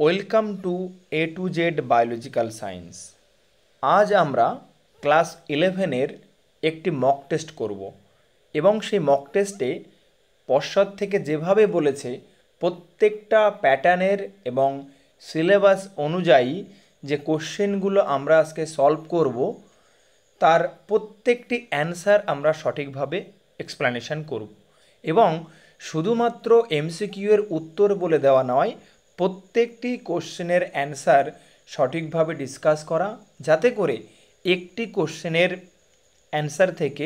Welcome to A to Z biological science. আজ আমরা class 11-এর একটি মক টেস্ট করব এবং সেই মক টেস্টে পশ্চাৎ থেকে যেভাবে বলেছে প্রত্যেকটা প্যাটার্নের এবং সিলেবাস অনুযায়ী যে কোশ্চেনগুলো আমরা আজকে সলভ করব তার প্রত্যেকটি অ্যান্সার আমরা সঠিকভাবে এক্সপ্লেনেশন করব এবং শুধুমাত্র এমসিকিউ এর উত্তর বলে দেওয়া নয়, প্রত্যেকটি কোশ্চেনের অ্যান্সার সঠিকভাবে ডিসকাস করা, যাতে করে একটি কোশ্চেনের অ্যান্সার থেকে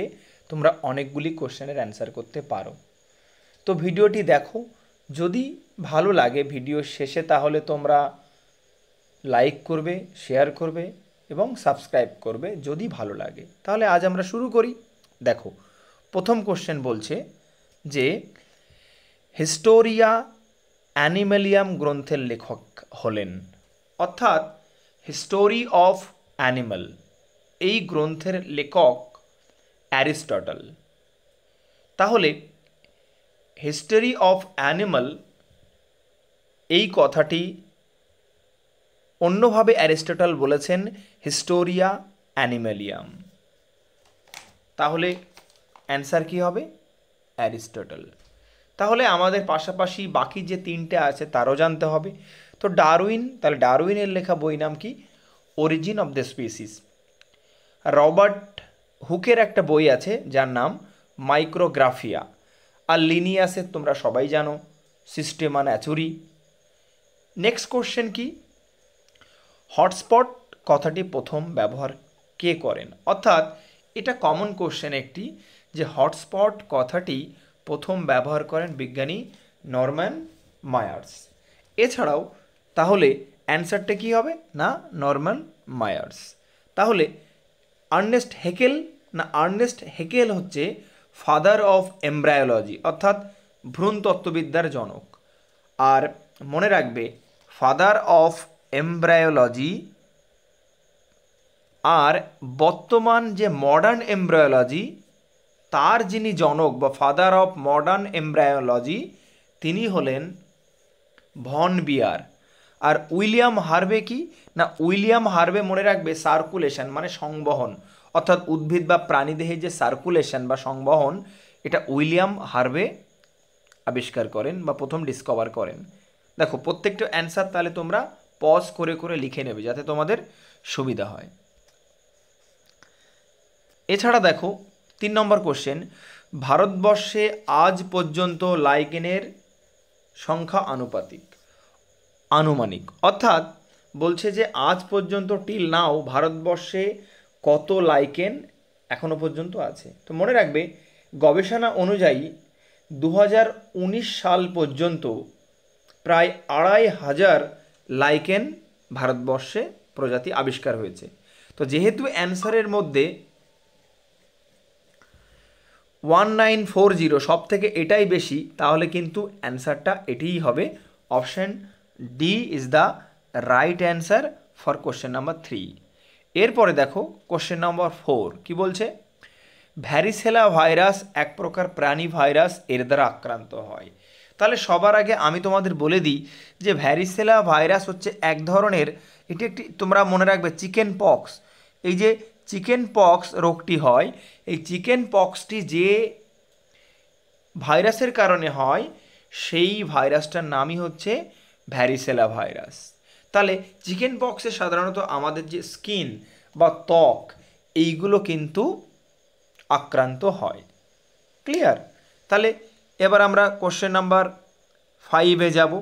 তোমরা অনেকগুলি কোশ্চেনের অ্যান্সার করতে পারো। তো ভিডিওটি দেখো, যদি ভালো লাগে ভিডিও শেষে তাহলে তোমরা লাইক করবে, শেয়ার করবে এবং সাবস্ক্রাইব করবে যদি ভালো লাগে। তাহলে আজ আমরা শুরু করি। দেখো, প্রথম কোশ্চেন বলছে যে হিস্টোরিয়া অ্যানিমেলিয়াম গ্রন্থের লেখক হলেন, অর্থাৎ হিস্টোরি অফ অ্যানিমাল এই গ্রন্থের লেখক অ্যারিস্টটল। তাহলে হিস্টোরি অফ অ্যানিমাল এই কথাটি অন্যভাবে অ্যারিস্টটল বলেছেন হিস্টোরিয়া অ্যানিমেলিয়াম। তাহলে অ্যান্সার কি হবে? অ্যারিস্টটল। তাহলে আমাদের পাশাপাশি বাকি যে তিনটে আছে তারও জানতে হবে। তো ডারউইন, তাহলে ডারউইনের লেখা বই নাম কি? Origin of the species. Robert হুকের একটা বই আছে যার নাম মাইক্রোগ্রাফিয়া। আর লিনিয়াসের তোমরা সবাই জানো সিস্টেমা ন্যাচুরি। নেক্সট কোশ্চেন কি? হটস্পট কথাটি প্রথম ব্যবহার কে করেন? অর্থাৎ এটা কমন কোশ্চেন একটি, যে হটস্পট কথাটি প্রথম ব্যবহার করেন বিজ্ঞানী নরম্যান মায়ার্স। এছাড়াও তাহলে অ্যান্সারটা কী হবে? না, নরম্যান মায়ার্স। তাহলে আর্নেস্ট হেকেল, না আর্নেস্ট হেকেল হচ্ছে ফাদার অফ এমব্রায়োলজি, অর্থাৎ ভ্রূণ তত্ত্ববিদ্যার জনক। আর মনে রাখবে, ফাদার অফ এমব্রায়োলজি আর বর্তমান যে মডার্ন এমব্রায়োলজি তার যিনি জনক বা ফাদার অফ মডার্ন এমব্রায়োলজি তিনি হলেন ভন বিয়ার। আর উইলিয়াম হার্ভে কি? না উইলিয়াম হার্ভে মনে রাখবে সার্কুলেশন মানে সংবহন, অর্থাৎ উদ্ভিদ বা প্রাণীদেহে যে সার্কুলেশন বা সংবহন, এটা উইলিয়াম হার্ভে আবিষ্কার করেন বা প্রথম ডিসকভার করেন। দেখো, প্রত্যেকটা অ্যান্সার তাহলে তোমরা পজ করে করে লিখে নেবে যাতে তোমাদের সুবিধা হয়। এছাড়া দেখো 3 নম্বর কোশ্চেন, ভারতবর্ষে আজ পর্যন্ত লাইকেনের সংখ্যা আনুমানিক, অর্থাৎ বলছে যে আজ পর্যন্ত টিল নাও ভারতবর্ষে কত লাইকেন এখনো পর্যন্ত আছে। তো মনে রাখবে, গবেষণা অনুযায়ী 2019 সাল পর্যন্ত প্রায় 2500 লাইকেন ভারতবর্ষে প্রজাতি আবিষ্কার হয়েছে। তো যেহেতু অ্যান্সারের মধ্যে 1940 সব থেকে এটাই বেশি, তাহলে কিন্তু অ্যান্সারটা এটিই হবে। Option D is the right answer for question number 3। এরপরে দেখো কোশ্চেন নাম্বার 4 কি বলছে? ভ্যারিসেলা ভাইরাস এক প্রকার প্রাণী ভাইরাস, এর দ্বারা আক্রান্ত হয়। তাহলে সবার আগে আমি তোমাদের বলে দিই যে ভ্যারিসেলা ভাইরাস হচ্ছে এক ধরনের, এটি একটি, তোমরা মনে রাখবে চিকেন পক্স। এই যে চিকেন পক্স রোগটি হয়, এই চিকেন পক্সটি যে ভাইরাসের কারণে হয় সেই ভাইরাসটার নামই হচ্ছে ভ্যারিসেলা ভাইরাস। তাহলে চিকেন পক্সে সাধারণত আমাদের যে স্কিন বা ত্বক এইগুলো কিন্তু আক্রান্ত হয়। ক্লিয়ার? তাহলে এবার আমরা কোশ্চেন নাম্বার 5-এ যাব।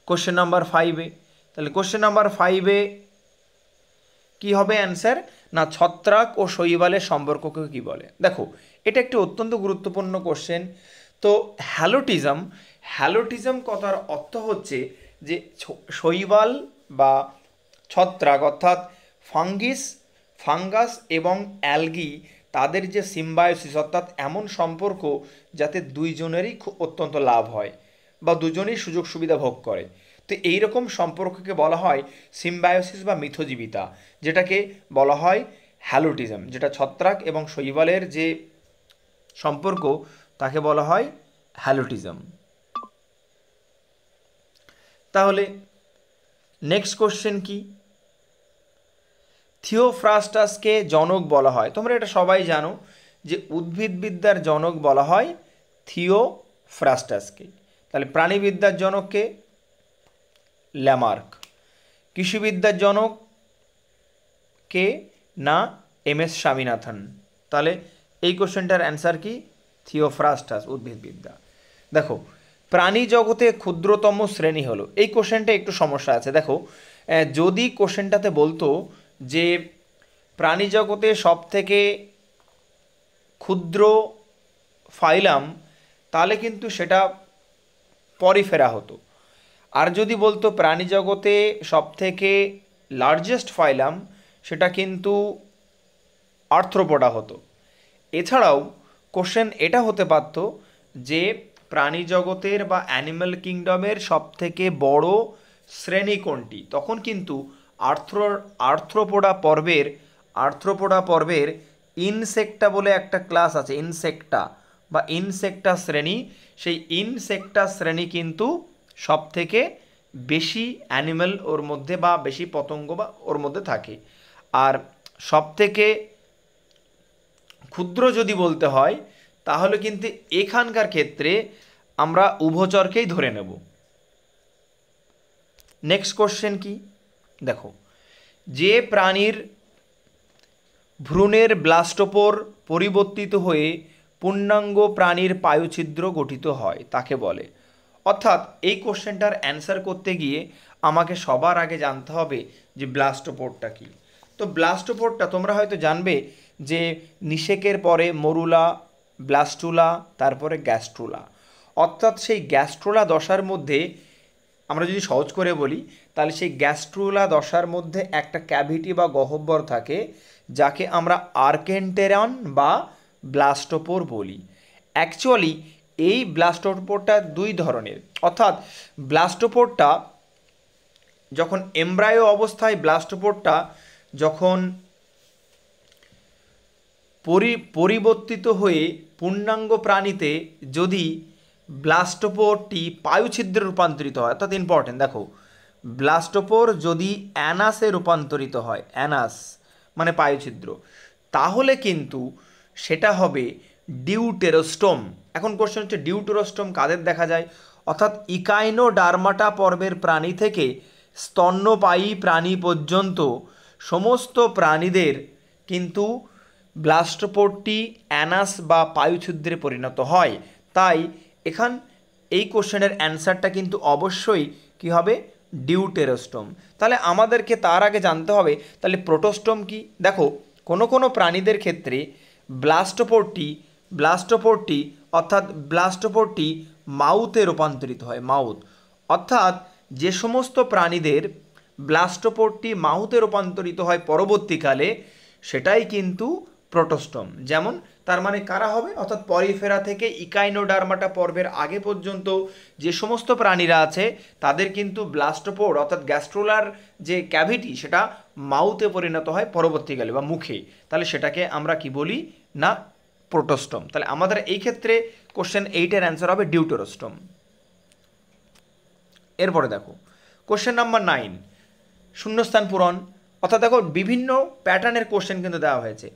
কোশ্চেন নাম্বার 5-এ, তাহলে কোশ্চেন নাম্বার 5-এ কি হবে অ্যান্সার? না ছত্রাক ও শৈবালের সম্পর্ককে কি বলে? দেখো, এটা একটি অত্যন্ত গুরুত্বপূর্ণ কোশ্চেন। তো হ্যালোটিজম কথার অর্থ হচ্ছে যে শৈবাল বা ছত্রাক অর্থাৎ ফাঙ্গাস এবং অ্যালগি তাদের যে সিম্বায়োসিস, অর্থাৎ এমন সম্পর্ক যাতে দুইজনেরই অত্যন্ত লাভ হয় বা দুজনেই সুযোগ সুবিধা ভোগ করে। তো এইরকম সম্পর্ককে বলা হয় সিম্বায়োসিস বা মিথজীবিতা, যেটাকে বলা হয় হ্যালোটিজম। যেটা ছত্রাক এবং শৈবালের যে সম্পর্ক তাকে বলা হয় হ্যালোটিজম। তাহলে নেক্সট কোশ্চেন কি? থিওফ্রাস্টাসকে জনক বলা হয়, তোমরা এটা সবাই জানো যে উদ্ভিদবিদ্যার জনক বলা হয় থিওফ্রাস্টাসকে। তাহলে প্রাণীবিদ্যার জনককে ল্যামার্ক। কৃষিবিদ্যার জনক কে না এম.এস. স্বামীনাথন। তাহলে এই কোশ্চেনটার অ্যান্সার কি? থিওফ্রাস্টাস, উদ্ভিদবিদ্যা। দেখো, প্রাণী জগতে ক্ষুদ্রতম শ্রেণী হলো, এই কোশ্চেনটা একটু সমস্যা আছে। দেখো, যদি কোশ্চেনটাতে বলতো যে প্রাণী জগতে সব থেকে ক্ষুদ্র ফাইলাম, তাহলে কিন্তু সেটা পরিফেরা হতো। আর যদি বলতো প্রাণী জগতে সব থেকে লার্জেস্ট ফাইলাম, সেটা কিন্তু আর্থ্রোপোডা হতো। এছাড়াও কোশ্চেন এটা হতে পারত যে প্রাণী জগতের বা অ্যানিম্যাল কিংডমের সবথেকে বড় শ্রেণী কোনটি, তখন কিন্তু আর্থ্রোপোডা পর্বের ইনসেক্টা বলে একটা ক্লাস আছে, ইনসেক্টা বা ইনসেক্টা শ্রেণী। সেই ইনসেক্টা শ্রেণী কিন্তু সবথেকে বেশি অ্যানিম্যাল ওর মধ্যে বা বেশি পতঙ্গ বা ওর মধ্যে থাকে। আর সবথেকে ক্ষুদ্র যদি বলতে হয়, তাহলে কিন্তু এখানকার ক্ষেত্রে আমরা উভচরকেই ধরে নেব। নেক্সট কোশ্চেন কি? দেখো, যে প্রাণীর ভ্রূণের ব্লাস্টোপোর পরিবর্তিত হয়ে পূর্ণাঙ্গ প্রাণীর পায়ুছিদ্র গঠিত হয় তাকে বলে। অর্থাৎ এই কোশ্চেনটার অ্যান্সার করতে গিয়ে আমাকে সবার আগে জানতে হবে যে ব্লাস্টোপোরটা কী। তো ব্লাস্টোপোরটা তোমরা হয়তো জানবে যে নিষেকের পরে মরুলা, ব্লাস্টুলা, তারপরে গ্যাস্ট্রুলা। অর্থাৎ সেই গ্যাস্ট্রুলা দশার মধ্যে আমরা যদি সহজ করে বলি, তাহলে সেই গ্যাস্ট্রুলা দশার মধ্যে একটা ক্যাভিটি বা গহ্বর থাকে, যাকে আমরা আর্কেন্টেরন বা ব্লাস্টোপোর বলি। অ্যাকচুয়ালি এই ব্লাস্টোপোরটা দুই ধরনের। অর্থাৎ ব্লাস্টোপোরটা যখন এমব্রায়ো অবস্থায়, ব্লাস্টোপোরটা যখন পরিবর্তিত হয়ে পূর্ণাঙ্গ প্রাণীতে যদি ব্লাস্টোপোরটি পায়ুছিদ্রে রূপান্তরিত হয়, অর্থাৎ ইম্পর্টেন্ট, দেখো, ব্লাস্টোপোর যদি অ্যানাসে রূপান্তরিত হয়, অ্যানাস মানে পায়ুছিদ্র, তাহলে কিন্তু সেটা হবে ডিউটেরোস্টোম। এখন কোশ্চেন হচ্ছে ডিউটেরোস্টোম কাদের দেখা যায়? অর্থাৎ ইকাইনোডার্মাটা পর্বের প্রাণী থেকে স্তন্যপায়ী প্রাণী পর্যন্ত সমস্ত প্রাণীদের কিন্তু ব্লাস্টোপোরটি অ্যানাস বা পায়ুছিদ্রে পরিণত হয়। তাই এই কোশ্চেনের অ্যান্সারটা কিন্তু অবশ্যই কি হবে? ডিউটেরোস্টোম। তাহলে আমাদেরকে তার আগে জানতে হবে তাহলে প্রোটোস্টোম কি। দেখো, কোনো প্রাণীদের ক্ষেত্রে ব্লাস্টোপোরটি অর্থাৎ ব্লাস্টোপোরটি মাউথে রূপান্তরিত হয়, মাউথ। অর্থাৎ যে সমস্ত প্রাণীদের ব্লাস্টোপোরটি মাউথে রূপান্তরিত হয় পরবর্তীকালে, সেটাই কিন্তু প্রোটোস্টোম। যেমন, তার মানে কারা হবে? অর্থাৎ পরিফেরা থেকে ইকাইনোডার্মাটা পর্বের আগে পর্যন্ত যে সমস্ত প্রাণীরা আছে, তাদের কিন্তু ব্লাস্টোপোর অর্থাৎ গ্যাস্ট্রোলার যে ক্যাভিটি, সেটা মাউথে পরিণত হয় পরবর্তীকালে বা মুখে। তাহলে সেটাকে আমরা কি বলি না? প্রোটোস্টোম। তাহলে আমাদের এই ক্ষেত্রে কোশ্চেন 8-এর অ্যান্সার হবে ডিউটেরোস্টোম। এরপরে দেখো, কোশ্চেন নাম্বার 9, শূন্যস্থান পূরণ। অর্থাৎ দেখো, বিভিন্ন প্যাটার্নের কোশ্চেন কিন্তু দেওয়া হয়েছে।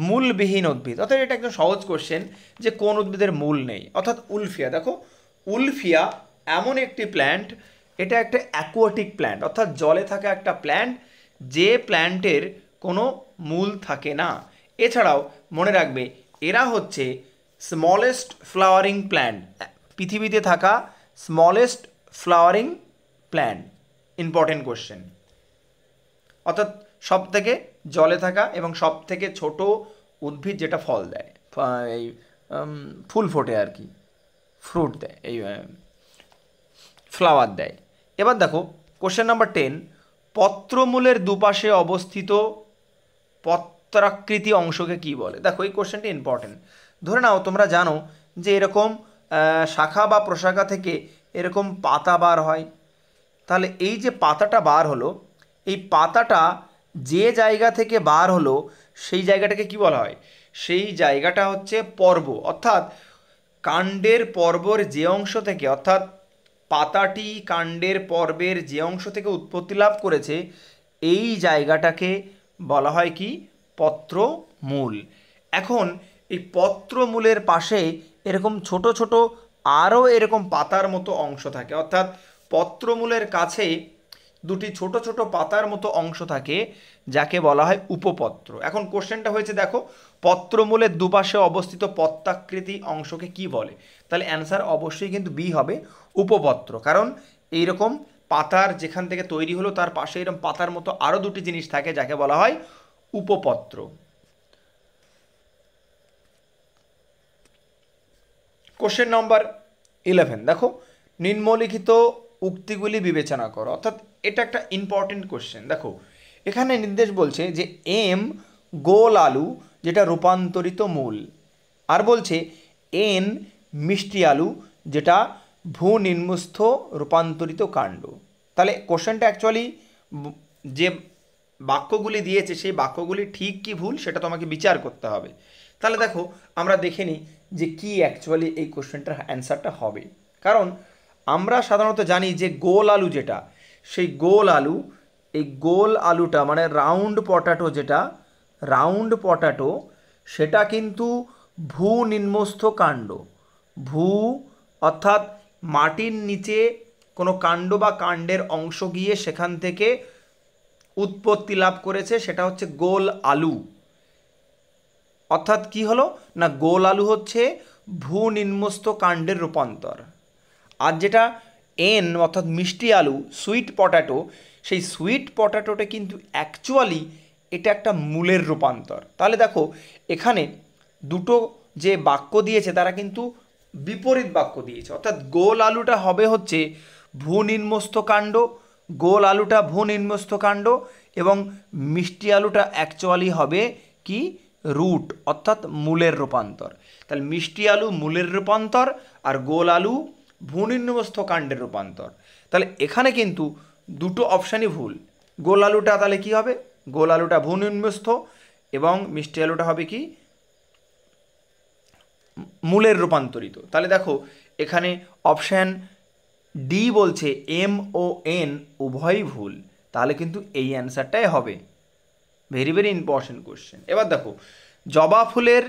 মূলবিহীন উদ্ভিদ, অর্থাৎ এটা একদম সহজ কোশ্চেন যে কোন উদ্ভিদের মূল নেই। অর্থাৎ উলফিয়া। দেখো, উলফিয়া এমন একটি প্ল্যান্ট, এটা একটা অ্যাকোয়াটিক প্ল্যান্ট, অর্থাৎ জলে থাকা একটা প্ল্যান্ট, যে প্ল্যান্টের কোনো মূল থাকে না। এছাড়াও মনে রাখবে, এরা হচ্ছে স্মলেস্ট ফ্লাওয়ারিং প্ল্যান্ট, পৃথিবীতে থাকা smallest flowering plant. Important question. অর্থাৎ সব থেকে জলে থাকা এবং সব থেকে ছোট উদ্ভিদ যেটা ফল দেয়, এই ফুল ফোটে আর কি, ফ্রুট দেয়, এই ফ্লাওয়ার দেয়। এবার দেখো, কোশ্চেন নাম্বার 10, পত্রমূলের দুপাশে অবস্থিত পত্রাকৃতি অংশকে কি বলে? দেখো, এই কোশ্চেনটি ইম্পর্টেন্ট। ধরে নাও তোমরা জানো যে এরকম শাখা বা প্রশাখা থেকে এরকম পাতা বার হয়। তাহলে এই যে পাতাটা বার হলো, এই পাতাটা যে জায়গা থেকে বার হলো, সেই জায়গাটাকে কি বলা হয়? সেই জায়গাটা হচ্ছে পর্ব। অর্থাৎ কাণ্ডের পর্বর যে অংশ থেকে, অর্থাৎ পাতাটি কাণ্ডের পর্বের যে অংশ থেকে উৎপত্তি লাভ করেছে এই জায়গাটাকে বলা হয় কি পত্রমূল। এখন এই পত্রমূলের পাশে এরকম ছোট ছোট আরও এরকম পাতার মতো অংশ থাকে, অর্থাৎ পত্রমূলের কাছে দুটি ছোট ছোট পাতার মতো অংশ থাকে যাকে বলা হয় উপপত্র। এখন কোশ্চেনটা হয়েছে দেখো, পত্রমূলের দুপাশে অবস্থিত পত্রাকৃতি অংশকে কি বলে? তাহলে অ্যান্সার অবশ্যই কিন্তু বি হবে, উপপত্র। কারণ এইরকম পাতার যেখান থেকে তৈরি হলো তার পাশে এরকম পাতার মতো আরও দুটি জিনিস থাকে যাকে বলা হয় উপপত্র। কোশ্চেন নম্বর 11 দেখো, নিম্নলিখিত উক্তিগুলি বিবেচনা করো। অর্থাৎ এটা একটা ইম্পর্টেন্ট কোশ্চেন। দেখো এখানে নির্দেশ বলছে যে এম গোল আলু যেটা রূপান্তরিত মূল, আর বলছে এন মিষ্টি আলু যেটা ভূনিম্নস্থ রূপান্তরিত কাণ্ড। তাহলে কোশ্চেনটা অ্যাকচুয়ালি যে বাক্যগুলি দিয়েছে সেই বাক্যগুলি ঠিক কি ভুল সেটা তোমাকে বিচার করতে হবে। তাহলে দেখো আমরা দেখে নিই যে কি অ্যাকচুয়ালি এই কোশ্চেনটার অ্যান্সারটা হবে। কারণ আমরা সাধারণত জানি যে গোল আলু যেটা, সেই গোল আলু, এই গোল আলুটা মানে রাউন্ড পটাটো, যেটা রাউন্ড পটাটো সেটা কিন্তু ভূনিম্নস্থ কাণ্ড। ভূ অর্থাৎ মাটির নিচে কোনো কাণ্ড বা কাণ্ডের অংশ গিয়ে সেখান থেকে উৎপত্তি লাভ করেছে, সেটা হচ্ছে গোল আলু। অর্থাৎ কি হলো না, গোল আলু হচ্ছে ভূনিম্নস্থ কাণ্ডের রূপান্তর। আর যেটা এন অর্থাৎ মিষ্টি আলু, সুইট পটাটো, সেই সুইট পটাটোটা কিন্তু অ্যাকচুয়ালি এটা একটা মূলের রূপান্তর। তাহলে দেখো এখানে দুটো যে বাক্য দিয়েছে তারা কিন্তু বিপরীত বাক্য দিয়েছে। অর্থাৎ গোল আলুটা হবে হচ্ছে ভূনিম্নস্থ কাণ্ড, গোল আলুটা ভূনিম্নস্থ কাণ্ড, এবং মিষ্টি আলুটা অ্যাকচুয়ালি হবে কি রুট অর্থাৎ মূলের রূপান্তর। তাহলে মিষ্টি আলু মূলের রূপান্তর আর গোল আলু ভূনিম্নস্থ কাণ্ডের রূপান্তর। তাহলে এখানে কিন্তু দুটো অপশানই ভুল। গোল আলুটা তাহলে কি হবে, গোল আলুটা ভূনিম্নস্থ এবং মিষ্টি আলুটা হবে কি মূলের রূপান্তরিত। তাহলে দেখো এখানে অপশান ডি বলছে এম ও এন উভয়ই ভুল, তাহলে কিন্তু এই অ্যান্সারটাই হবে। Very very important question. এবার দেখো জবা ফুলের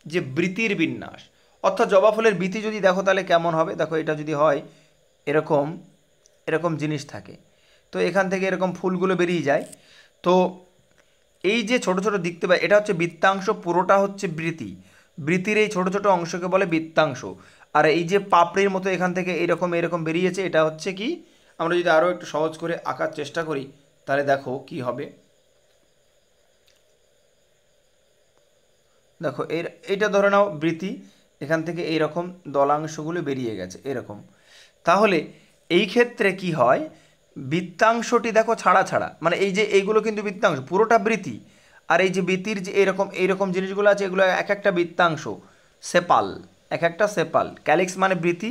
যে বৃতির বিন্যাস, অর্থাৎ জবা ফুলের বৃতি যদি দেখো তাহলে কেমন হবে। দেখো এটা যদি হয় এরকম এরকম জিনিস থাকে, তো এখান থেকে এরকম ফুলগুলো বেরিয়ে যায়। তো এই যে ছোট ছোট দেখতে পাই এটা হচ্ছে বৃত্তাংশ, পুরোটা হচ্ছে বৃতি। বৃতির এই ছোট ছোট অংশকে বলে বৃত্তাংশ। আর এই যে পাপড়ির মতো এখান থেকে এরকম এরকম বেরিয়েছে এটা হচ্ছে কি, আমরা যদি আরও একটু সহজ করে আঁকার চেষ্টা করি তাহলে দেখো কি হবে। দেখো এইটা ধরে নাও বৃতি, এখান থেকে এইরকম দলাংশগুলো বেরিয়ে গেছে এরকম। তাহলে এই ক্ষেত্রে কি হয়, বৃত্তাংশটি দেখো ছাড়া ছাড়া, মানে এই যে এইগুলো কিন্তু বৃত্তাংশ, পুরোটা বৃতি। আর এই যে বৃতির যে এইরকম জিনিসগুলো আছে এগুলো এক একটা বৃত্তাংশ, সেপাল, এক একটা সেপাল। ক্যালিক্স মানে বৃতি,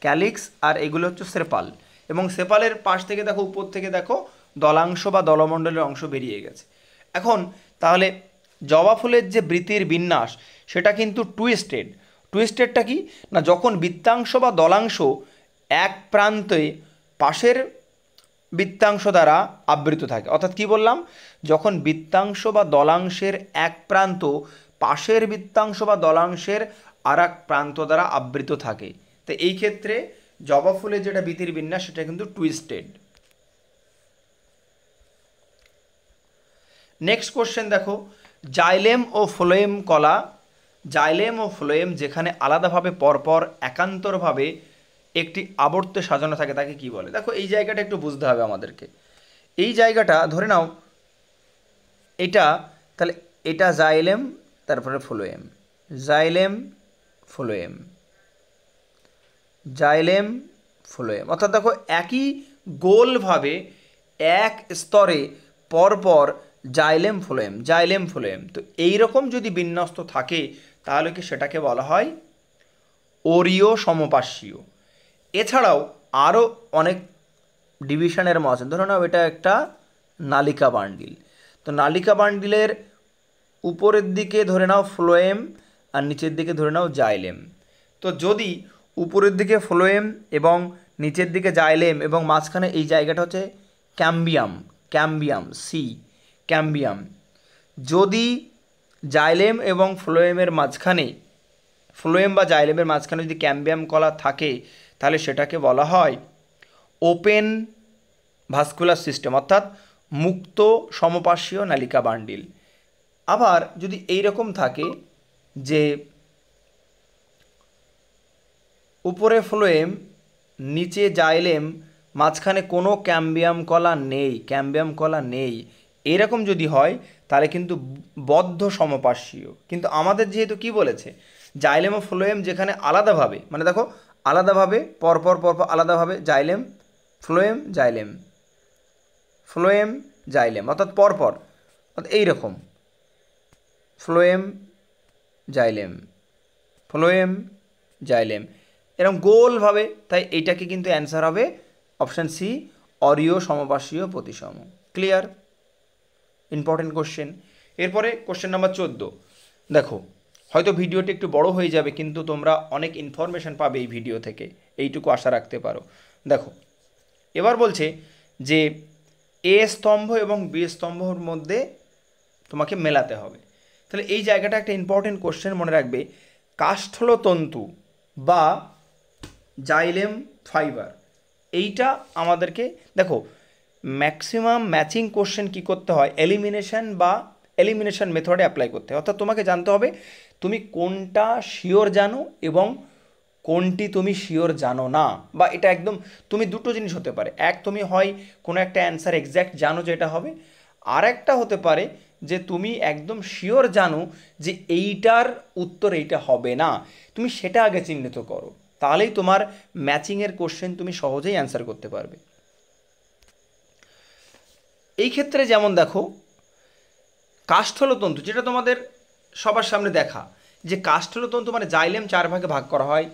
ক্যালিক্স, আর এগুলো হচ্ছে সেপাল। এবং সেপালের পাশ থেকে দেখো উপর থেকে দেখো দলাংশ বা দলমণ্ডলের অংশ বেরিয়ে গেছে। এখন তাহলে জবা ফুলের যে বৃতির বিন্যাস সেটা কিন্তু টুইস্টেড। টুইস্টেডটা কি না, যখন বৃত্তাংশ বা দলাংশ এক প্রান্তে পাশের বৃত্তাংশ দ্বারা আবৃত থাকে। অর্থাৎ কি বললাম, যখন বৃত্তাংশ বা দলাংশের এক প্রান্ত পাশের বৃত্তাংশ বা দলাংশের আর এক প্রান্ত দ্বারা আবৃত থাকে, তো এই ক্ষেত্রে জবা ফুলের যেটা বৃতির বিন্যাস সেটা কিন্তু টুইস্টেড। নেক্সট কোশ্চেন দেখো, জাইলেম ও ফ্লোয়েম কলা, জাইলেম ও ফ্লোয়েম যেখানে আলাদাভাবে পরপর একান্তরভাবে একটি আবর্তে সাজানো থাকে তাকে কি বলে? দেখো এই জায়গাটা একটু বুঝতে হবে আমাদেরকে। এই জায়গাটা ধরে নাও এটা, তাহলে এটা জাইলেম তারপরে phloem, xylem phloem, xylem phloem. অর্থাৎ দেখো একই গোলভাবে এক স্তরে পরপর জাইলেম ফ্লোয়েম, জাইলেম ফ্লোয়েম। তো এইরকম যদি বিন্যস্ত থাকে তাহলে কি সেটাকে বলা হয় ওরিও সমপার্শ্বীয়। এছাড়াও আরও অনেক ডিভিশনের মাছ, ধরে নাও এটা একটা নালিকা বান্ডিল, তো নালিকা বান্ডিলের উপরের দিকে ধরে নাও ফ্লোয়েম আর নিচের দিকে ধরে নাও জাইলেম। তো যদি উপরের দিকে ফ্লোয়েম এবং নিচের দিকে জাইলেম এবং মাঝখানে এই জায়গাটা হচ্ছে ক্যাম্বিয়াম, ক্যাম্বিয়াম সি, ক্যাম্বিয়াম। যদি জাইলেম এবং ফ্লোয়েমের মাঝখানে, ফ্লোয়েম বা জাইলেমের মাঝখানে যদি ক্যাম্বিয়াম কলা থাকে, তাহলে সেটাকে বলা হয় ওপেন ভাস্কুলার সিস্টেম, অর্থাৎ মুক্ত সমপার্শ্বীয় নালিকা বান্ডিল। আবার যদি এই রকম থাকে যে উপরে ফ্লোয়েম, নিচে জাইলেম, মাঝখানে কোনো ক্যাম্বিয়াম কলা নেই, ক্যাম্বিয়াম কলা নেই, এরকম যদি হয় তাহলে কিন্তু বদ্ধ সমপার্শ্বীয়। কিন্তু আমাদের যেহেতু কি বলেছে, জাইলেম ও ফ্লোয়েম যেখানে আলাদাভাবে, মানে দেখো আলাদাভাবে পরপর পরপর আলাদাভাবে xylem phloem xylem, phloem xylem, অর্থাৎ পরপর, অর্থাৎ এইরকম ফ্লোয়েম জাইলেম, ফ্লোয়েম জাইলেম, এরকম গোলভাবে। তাই এইটাকে কিন্তু অ্যান্সার হবে অপশান সি, অরীয় সমপার্শ্বীয় প্রতিসম। ক্লিয়ার? Important question. এরপরে কোশ্চেন নাম্বার 14। দেখো হয়তো ভিডিওটি একটু বড় হয়ে যাবে, কিন্তু তোমরা অনেক ইনফরমেশান পাবে এই ভিডিও থেকে, এইটুকু আশা রাখতে পারো। দেখো এবার বলছে যে এ স্তম্ভ এবং বি স্তম্ভর মধ্যে তোমাকে মেলাতে হবে। তাহলে এই জায়গাটা একটা ইম্পর্টেন্ট কোশ্চেন, মনে রাখবে। কাষ্ঠলতন্তু বা জাইলেম ফাইবার, এইটা আমাদেরকে দেখো ম্যাক্সিমাম ম্যাচিং কোশ্চেন কী করতে হয়, এলিমিনেশন মেথডে অ্যাপ্লাই করতে হয়। অর্থাৎ তোমাকে জানতে হবে তুমি কোনটা শিওর জানো এবং কোনটি তুমি শিওর জানো না, বা এটা একদম তুমি দুটো জিনিস হতে পারে। এক, তুমি হয় কোনো একটা অ্যান্সার এক্স্যাক্ট জানো যে এটা হবে, আর একটা হতে পারে যে তুমি একদম শিওর জানো যে এইটার উত্তর এইটা হবে না, তুমি সেটা আগে চিহ্নিত করো, তাহলেই তোমার ম্যাচিংয়ের কোশ্চেন তুমি সহজেই অ্যান্সার করতে পারবে। এই ক্ষেত্রে যেমন দেখো কাষ্ঠলতন্তু, যেটা তোমাদের সবার সামনে দেখা, যে কাষ্ঠলতন্তু মানে জাইলেম 4 ভাগে ভাগ করা হয়,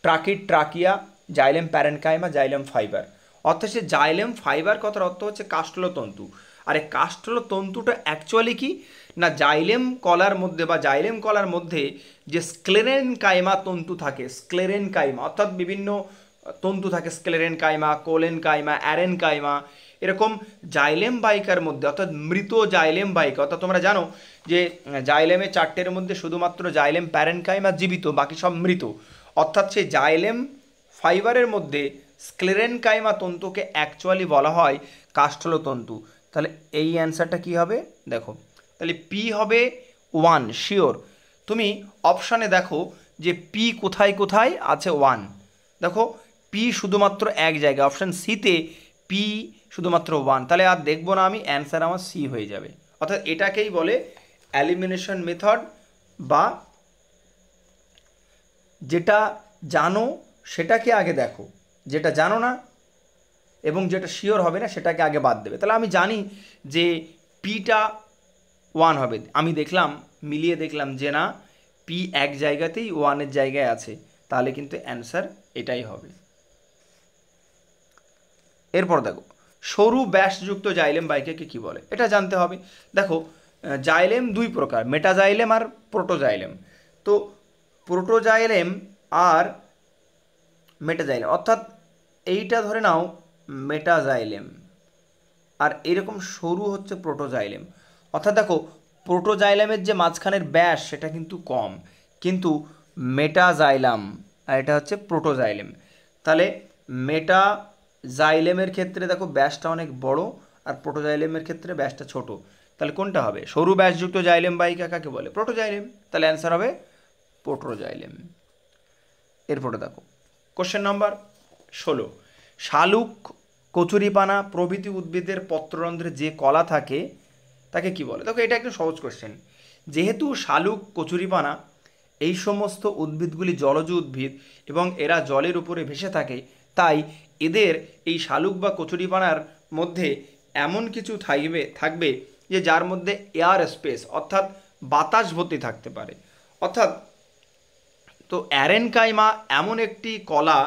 tracheid, trachea, xylem parenchyma, xylem fibre. অর্থাৎ সে জাইলেম ফাইবার কথার অর্থ হচ্ছে কাষ্ঠলতন্তু। আর এই কাষ্ঠলতন্তুটা অ্যাকচুয়ালি কি না, জাইলেম কলার মধ্যে বা জাইলেম কলার মধ্যে যে স্ক্লেরেনকাইমা তন্তু থাকে, স্ক্লেরেনকাইমা অর্থাৎ বিভিন্ন তন্তু থাকে, স্ক্লেরেনকাইমা, কোলেনকাইমা, অ্যারেনকাইমা, এরকম জাইলেম বাহিকার মধ্যে, অর্থাৎ মৃত জাইলেম বাহিকা। অর্থাৎ তোমরা জানো যে জাইলেমের 4টের মধ্যে শুধুমাত্র জাইলেম প্যারেনকাইমা জীবিত, বাকি সব মৃত। অর্থাৎ সেই জাইলেম ফাইবারের মধ্যে স্ক্লেরেনকাইমা তন্তুকে অ্যাকচুয়ালি বলা হয় কাষ্ঠলতন্তু। তাহলে এই অ্যান্সারটা কি হবে দেখো, তাহলে পি হবে 1 শিওর। তুমি অপশানে দেখো যে পি কোথায় কোথায় আছে 1, দেখো পি শুধুমাত্র এক জায়গায়, অপশান সিতে পি শুধুমাত্র 1, তাহলে আর দেখবো না আমি, অ্যান্সার আমার সি হয়ে যাবে। অর্থাৎ এটাকেই বলে এলিমিনেশন মেথড, বা যেটা জানো সেটাকে আগে দেখো, যেটা জানো না এবং যেটা শিওর হবে না সেটাকে আগে বাদ দেবে। তাহলে আমি জানি যে পিটা 1 হবে, আমি দেখলাম মিলিয়ে দেখলাম যে না পি এক জায়গাতেই 1-এর জায়গায় আছে, তাহলে কিন্তু অ্যান্সার এটাই হবে। এরপর দেখো সরু ব্যাসযুক্ত জাইলেম বাহিকাকে কী বলে, এটা জানতে হবে। দেখো জাইলেম 2 প্রকার, মেটাজাইলেম আর প্রোটোজাইলেম। তো প্রোটোজাইলেম আর মেটাজাইলেম, অর্থাৎ এইটা ধরে নাও মেটাজাইলেম, আর এরকম সরু হচ্ছে প্রোটোজাইলেম। অর্থাৎ দেখো প্রোটোজাইলেমের যে মাঝখানের ব্যাস সেটা কিন্তু কম, কিন্তু মেটাজাইলাম আর এটা হচ্ছে প্রোটোজাইলেম। তাহলে মেটাজাইলেমের ক্ষেত্রে দেখো ব্যাসটা অনেক বড়, আর প্রোটোজাইলেমের ক্ষেত্রে ব্যাসটা ছোট। তাহলে কোনটা হবে, সরু ব্যাসযুক্ত জাইলেম বাহিকা কাকে বলে, প্রোটোজাইলেম। তাহলে অ্যান্সার হবে প্রোটোজাইলেম। এরপরে দেখো কোশ্চেন নাম্বার 16, শালুক, কচুরিপানা প্রভৃতি উদ্ভিদের পত্ররন্ধ্রে যে কলা থাকে তাকে কি বলে। দেখো এটা একটু সহজ কোশ্চেন। যেহেতু শালুক, কচুরিপানা এই সমস্ত উদ্ভিদগুলি জলজ উদ্ভিদ এবং এরা জলের উপরে ভেসে থাকে, তাই এদের এই শালুক বা কচুরিপানার মধ্যে এমন কিছু থাকবে যে যার মধ্যে এয়ার স্পেস অর্থাৎ বাতাস ভর্তি থাকতে পারে। অর্থাৎ তো অ্যারেনকাইমা এমন একটি কলা,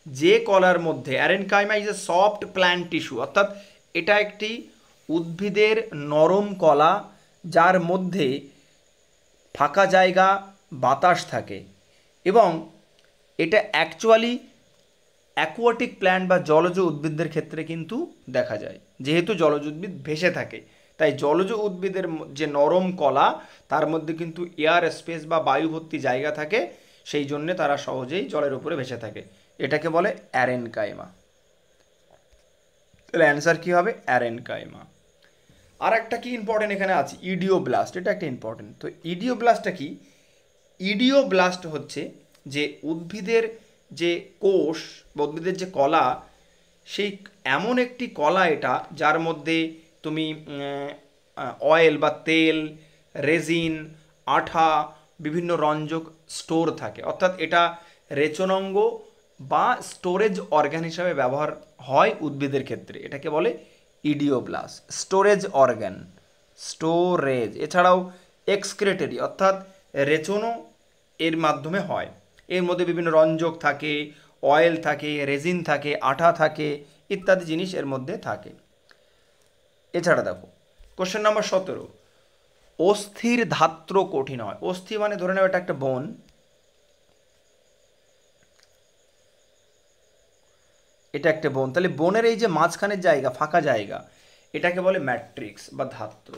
যে কলার মধ্যে, parenchyma is a soft plant tissue, অর্থাৎ এটা একটি উদ্ভিদের নরম কলা যার মধ্যে ফাঁকা জায়গা, বাতাস থাকে, এবং এটা অ্যাকচুয়ালি অ্যাকোয়াটিক প্ল্যান্ট বা জলজ উদ্ভিদদের ক্ষেত্রে কিন্তু দেখা যায়। যেহেতু জলজ উদ্ভিদ ভেসে থাকে, তাই জলজ উদ্ভিদের যে নরম কলা তার মধ্যে কিন্তু এয়ার স্পেস বা বায়ু ভর্তি জায়গা থাকে, সেই জন্যে তারা সহজেই জলের উপরে ভেসে থাকে। এটাকে বলে অ্যারেনকাইমা। তাহলে অ্যান্সার কী হবে? অ্যারেনকাইমা। আর একটা কি ইম্পর্টেন্ট এখানে আছে, ইডিওব্লাস্ট। এটা একটা ইম্পর্টেন্ট। তো ইডিওব্লাস্টটা কি? ইডিওব্লাস্ট হচ্ছে যে উদ্ভিদের যে কোষ বা উদ্ভিদের যে কলা, সেই এমন একটি কলা এটা যার মধ্যে তুমি অয়েল বা তেল, রেজিন, আঠা, বিভিন্ন রঞ্জক স্টোর থাকে। অর্থাৎ এটা রেচনাঙ্গ বা স্টোরেজ অর্গান হিসাবে ব্যবহার হয় উদ্ভিদের ক্ষেত্রে। এটাকে বলে ইডিওব্লাস্ট, স্টোরেজ অর্গান, স্টোরেজ। এছাড়াও এক্সক্রেটরি অর্থাৎ রেচনও এর মাধ্যমে হয়। এর মধ্যে বিভিন্ন রঞ্জক থাকে, অয়েল থাকে, রেজিন থাকে, আঠা থাকে, ইত্যাদি জিনিস এর মধ্যে থাকে। এছাড়া দেখো কোশ্চেন নাম্বার 17, অস্থির ধাত্র কঠিন হয়। অস্থি মানে ধরে নাও এটা একটা বোন, এটা একটা বোন, তাহলে বোনের এই যে মাঝখানের জায়গা, ফাঁকা জায়গা, এটাকে বলে ম্যাট্রিক্স বা ধাত্র।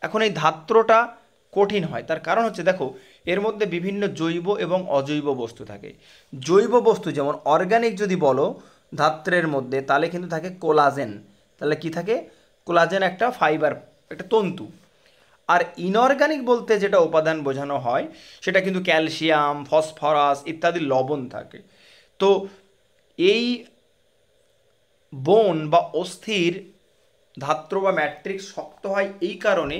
এখন এই ধাত্রটা কঠিন হয়, তার কারণ হচ্ছে দেখো এর মধ্যে বিভিন্ন জৈব এবং অজৈব বস্তু থাকে। জৈব বস্তু যেমন অর্গানিক যদি বলো ধাত্রের মধ্যে, তাহলে কিন্তু থাকে কোলাজেন। তাহলে কি থাকে? কোলাজেন একটা ফাইবার, একটা তন্তু। আর ইনঅর্গানিক বলতে যেটা উপাদান বোঝানো হয় সেটা কিন্তু ক্যালসিয়াম, ফসফরাস ইত্যাদি লবণ থাকে। তো এই বোন বা অস্থির ধাত্র বা ম্যাট্রিক্স শক্ত হয় এই কারণে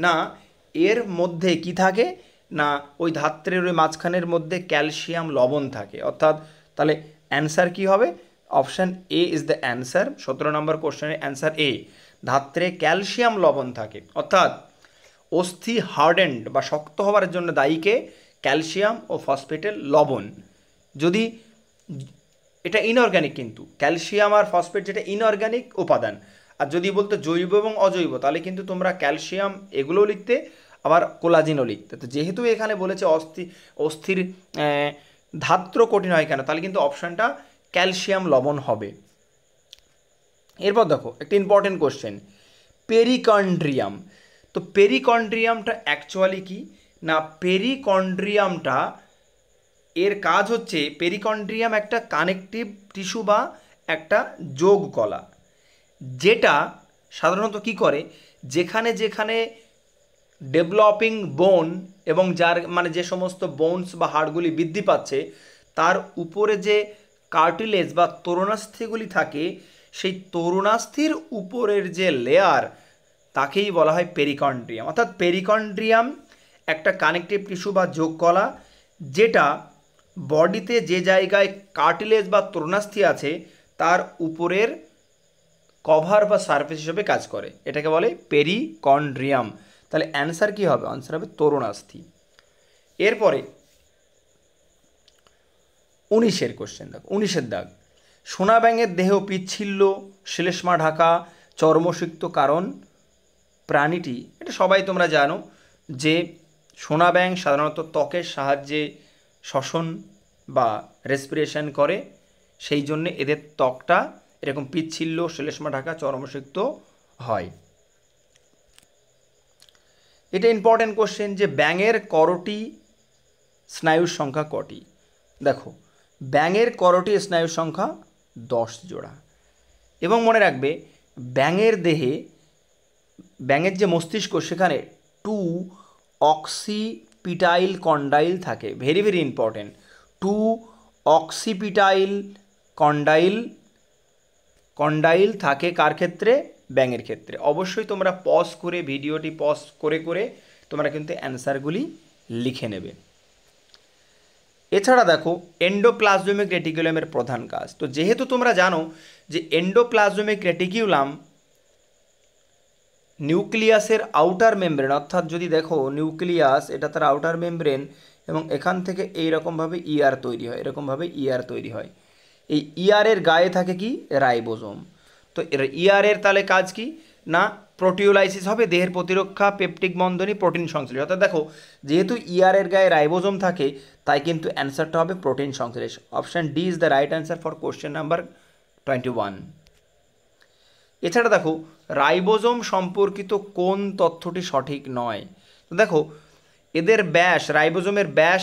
না, এর মধ্যে কি থাকে না, ওই ধাত্রের ওই মাঝখানের মধ্যে ক্যালসিয়াম লবণ থাকে। অর্থাৎ তাহলে অ্যান্সার কি হবে? Option A is the answer. 17 নম্বর কোশ্চেনের অ্যান্সার এ, ধাত্রে ক্যালসিয়াম লবণ থাকে। অর্থাৎ অস্থি হার্ডেন্ড বা শক্ত হওয়ার জন্য দায়ীকে ক্যালসিয়াম ও ফসফেটের লবণ। যদি এটা ইনঅর্গ্যানিক, কিন্তু ক্যালসিয়াম আর ফসফেট যেটা ইনঅর্গ্যানিক উপাদান। আর যদি বলতো জৈব এবং অজৈব, তাহলে কিন্তু তোমরা ক্যালসিয়াম এগুলোও লিখতে, আবার কোলাজিনও লিখতে। তো যেহেতু এখানে বলেছে অস্থির ধাত্র কঠিন হয় কেন, তাহলে কিন্তু অপশানটা ক্যালসিয়াম লবণ হবে। এরপর দেখো একটা ইম্পর্টেন্ট কোশ্চেন, পেরিকন্ড্রিয়াম। তো পেরিকন্ড্রিয়ামটা অ্যাকচুয়ালি কি না, পেরিকন্ড্রিয়ামটা এর কাজ হচ্ছে, পেরিকন্ড্রিয়াম একটা কানেকটিভ টিস্যু বা একটা যোগ কলা, যেটা সাধারণত কি করে, যেখানে যেখানে ডেভেলপিং বোন এবং যার মানে যে সমস্ত বোনস বা হাড়গুলি বৃদ্ধি পাচ্ছে, তার উপরে যে কার্টিলেজ বা তরুণাস্থিগুলি থাকে, সেই তরুণাস্থির উপরের যে লেয়ার তাকেই বলা হয় পেরিকন্ড্রিয়াম। অর্থাৎ পেরিকন্ড্রিয়াম একটা কানেকটিভ টিস্যু বা যোগ কলা, যেটা বডিতে যে জায়গায় কার্টিলেজ বা তরুণাস্থি আছে তার উপরের কভার বা সারফেস হিসেবে কাজ করে। এটাকে বলে পেরিকন্ড্রিয়াম। তাহলে অ্যান্সার কি হবে? অ্যান্সার হবে তরুণাস্থি। এরপরে 19-এর কোশ্চেন দেখো, 19-এর দাগ, সোনা ব্যাঙের দেহ পিচ্ছিল্য, শ্লেষ্মা ঢাকা, চর্মসিক্ত কারণ প্রাণীটি। এটা সবাই তোমরা জানো যে সোনা ব্যাঙ সাধারণত ত্বকের সাহায্যে শ্বসন বা রেসপিরেশন করে, সেই জন্যে এদের ত্বকটা এরকম পিচ্ছিল্য, শ্লেষ্মা ঢাকা, চর্মসিক্ত হয়। এটা ইম্পর্টেন্ট কোশ্চেন যে ব্যাঙের করটি স্নায়ুর সংখ্যা কটি? দেখো ব্যাঙের করটি স্নায়ুর সংখ্যা 10 জোড়া। এবং মনে রাখবে ব্যাঙের দেহে, ব্যাঙের যে মস্তিষ্ক সেখানে 2 অক্সিপিটাইল কন্ডাইল থাকে। ভেরি ভেরি ইম্পর্টেন্ট, 2 অক্সিপিটাইল কন্ডাইল থাকে কার ক্ষেত্রে? ব্যাঙের ক্ষেত্রে। অবশ্যই তোমরা পজ করে, ভিডিওটি পজ করে করে তোমরা কিন্তু অ্যান্সারগুলি লিখে নেবে। এছাড়া দেখো এন্ডোপ্লাজমিক রেটিকুলামের প্রধান কাজ। তো যেহেতু তোমরা জানো যে এন্ডোপ্লাজমিক রেটিকুলাম নিউক্লিয়াসের আউটার মেমব্রেন, অর্থাৎ যদি দেখো নিউক্লিয়াস এটা তার আউটার মেমব্রেন, এবং এখান থেকে এইরকমভাবে ইআর তৈরি হয়, এরকমভাবে ইআর তৈরি হয়। এই ইআরের গায়ে থাকে কি? রাইবোজোম। তো ইআরের তাহলে কাজ কি না, প্রোটিওলাইসিস হবে, দেহের প্রতিরক্ষা, পেপটিক বন্ধনী, প্রোটিন সংশ্লেষ। অর্থাৎ দেখো যেহেতু ইআরের গায়ে রাইবোজোম থাকে, তাই কিন্তু অ্যান্সারটা হবে প্রোটিন সংশ্লেষ। Option D is the right answer for question number 21। এছাড়া দেখো রাইবোজোম সম্পর্কিত কোন তথ্যটি সঠিক নয়। তো দেখো এদের ব্যাস, রাইবোজোমের ব্যাস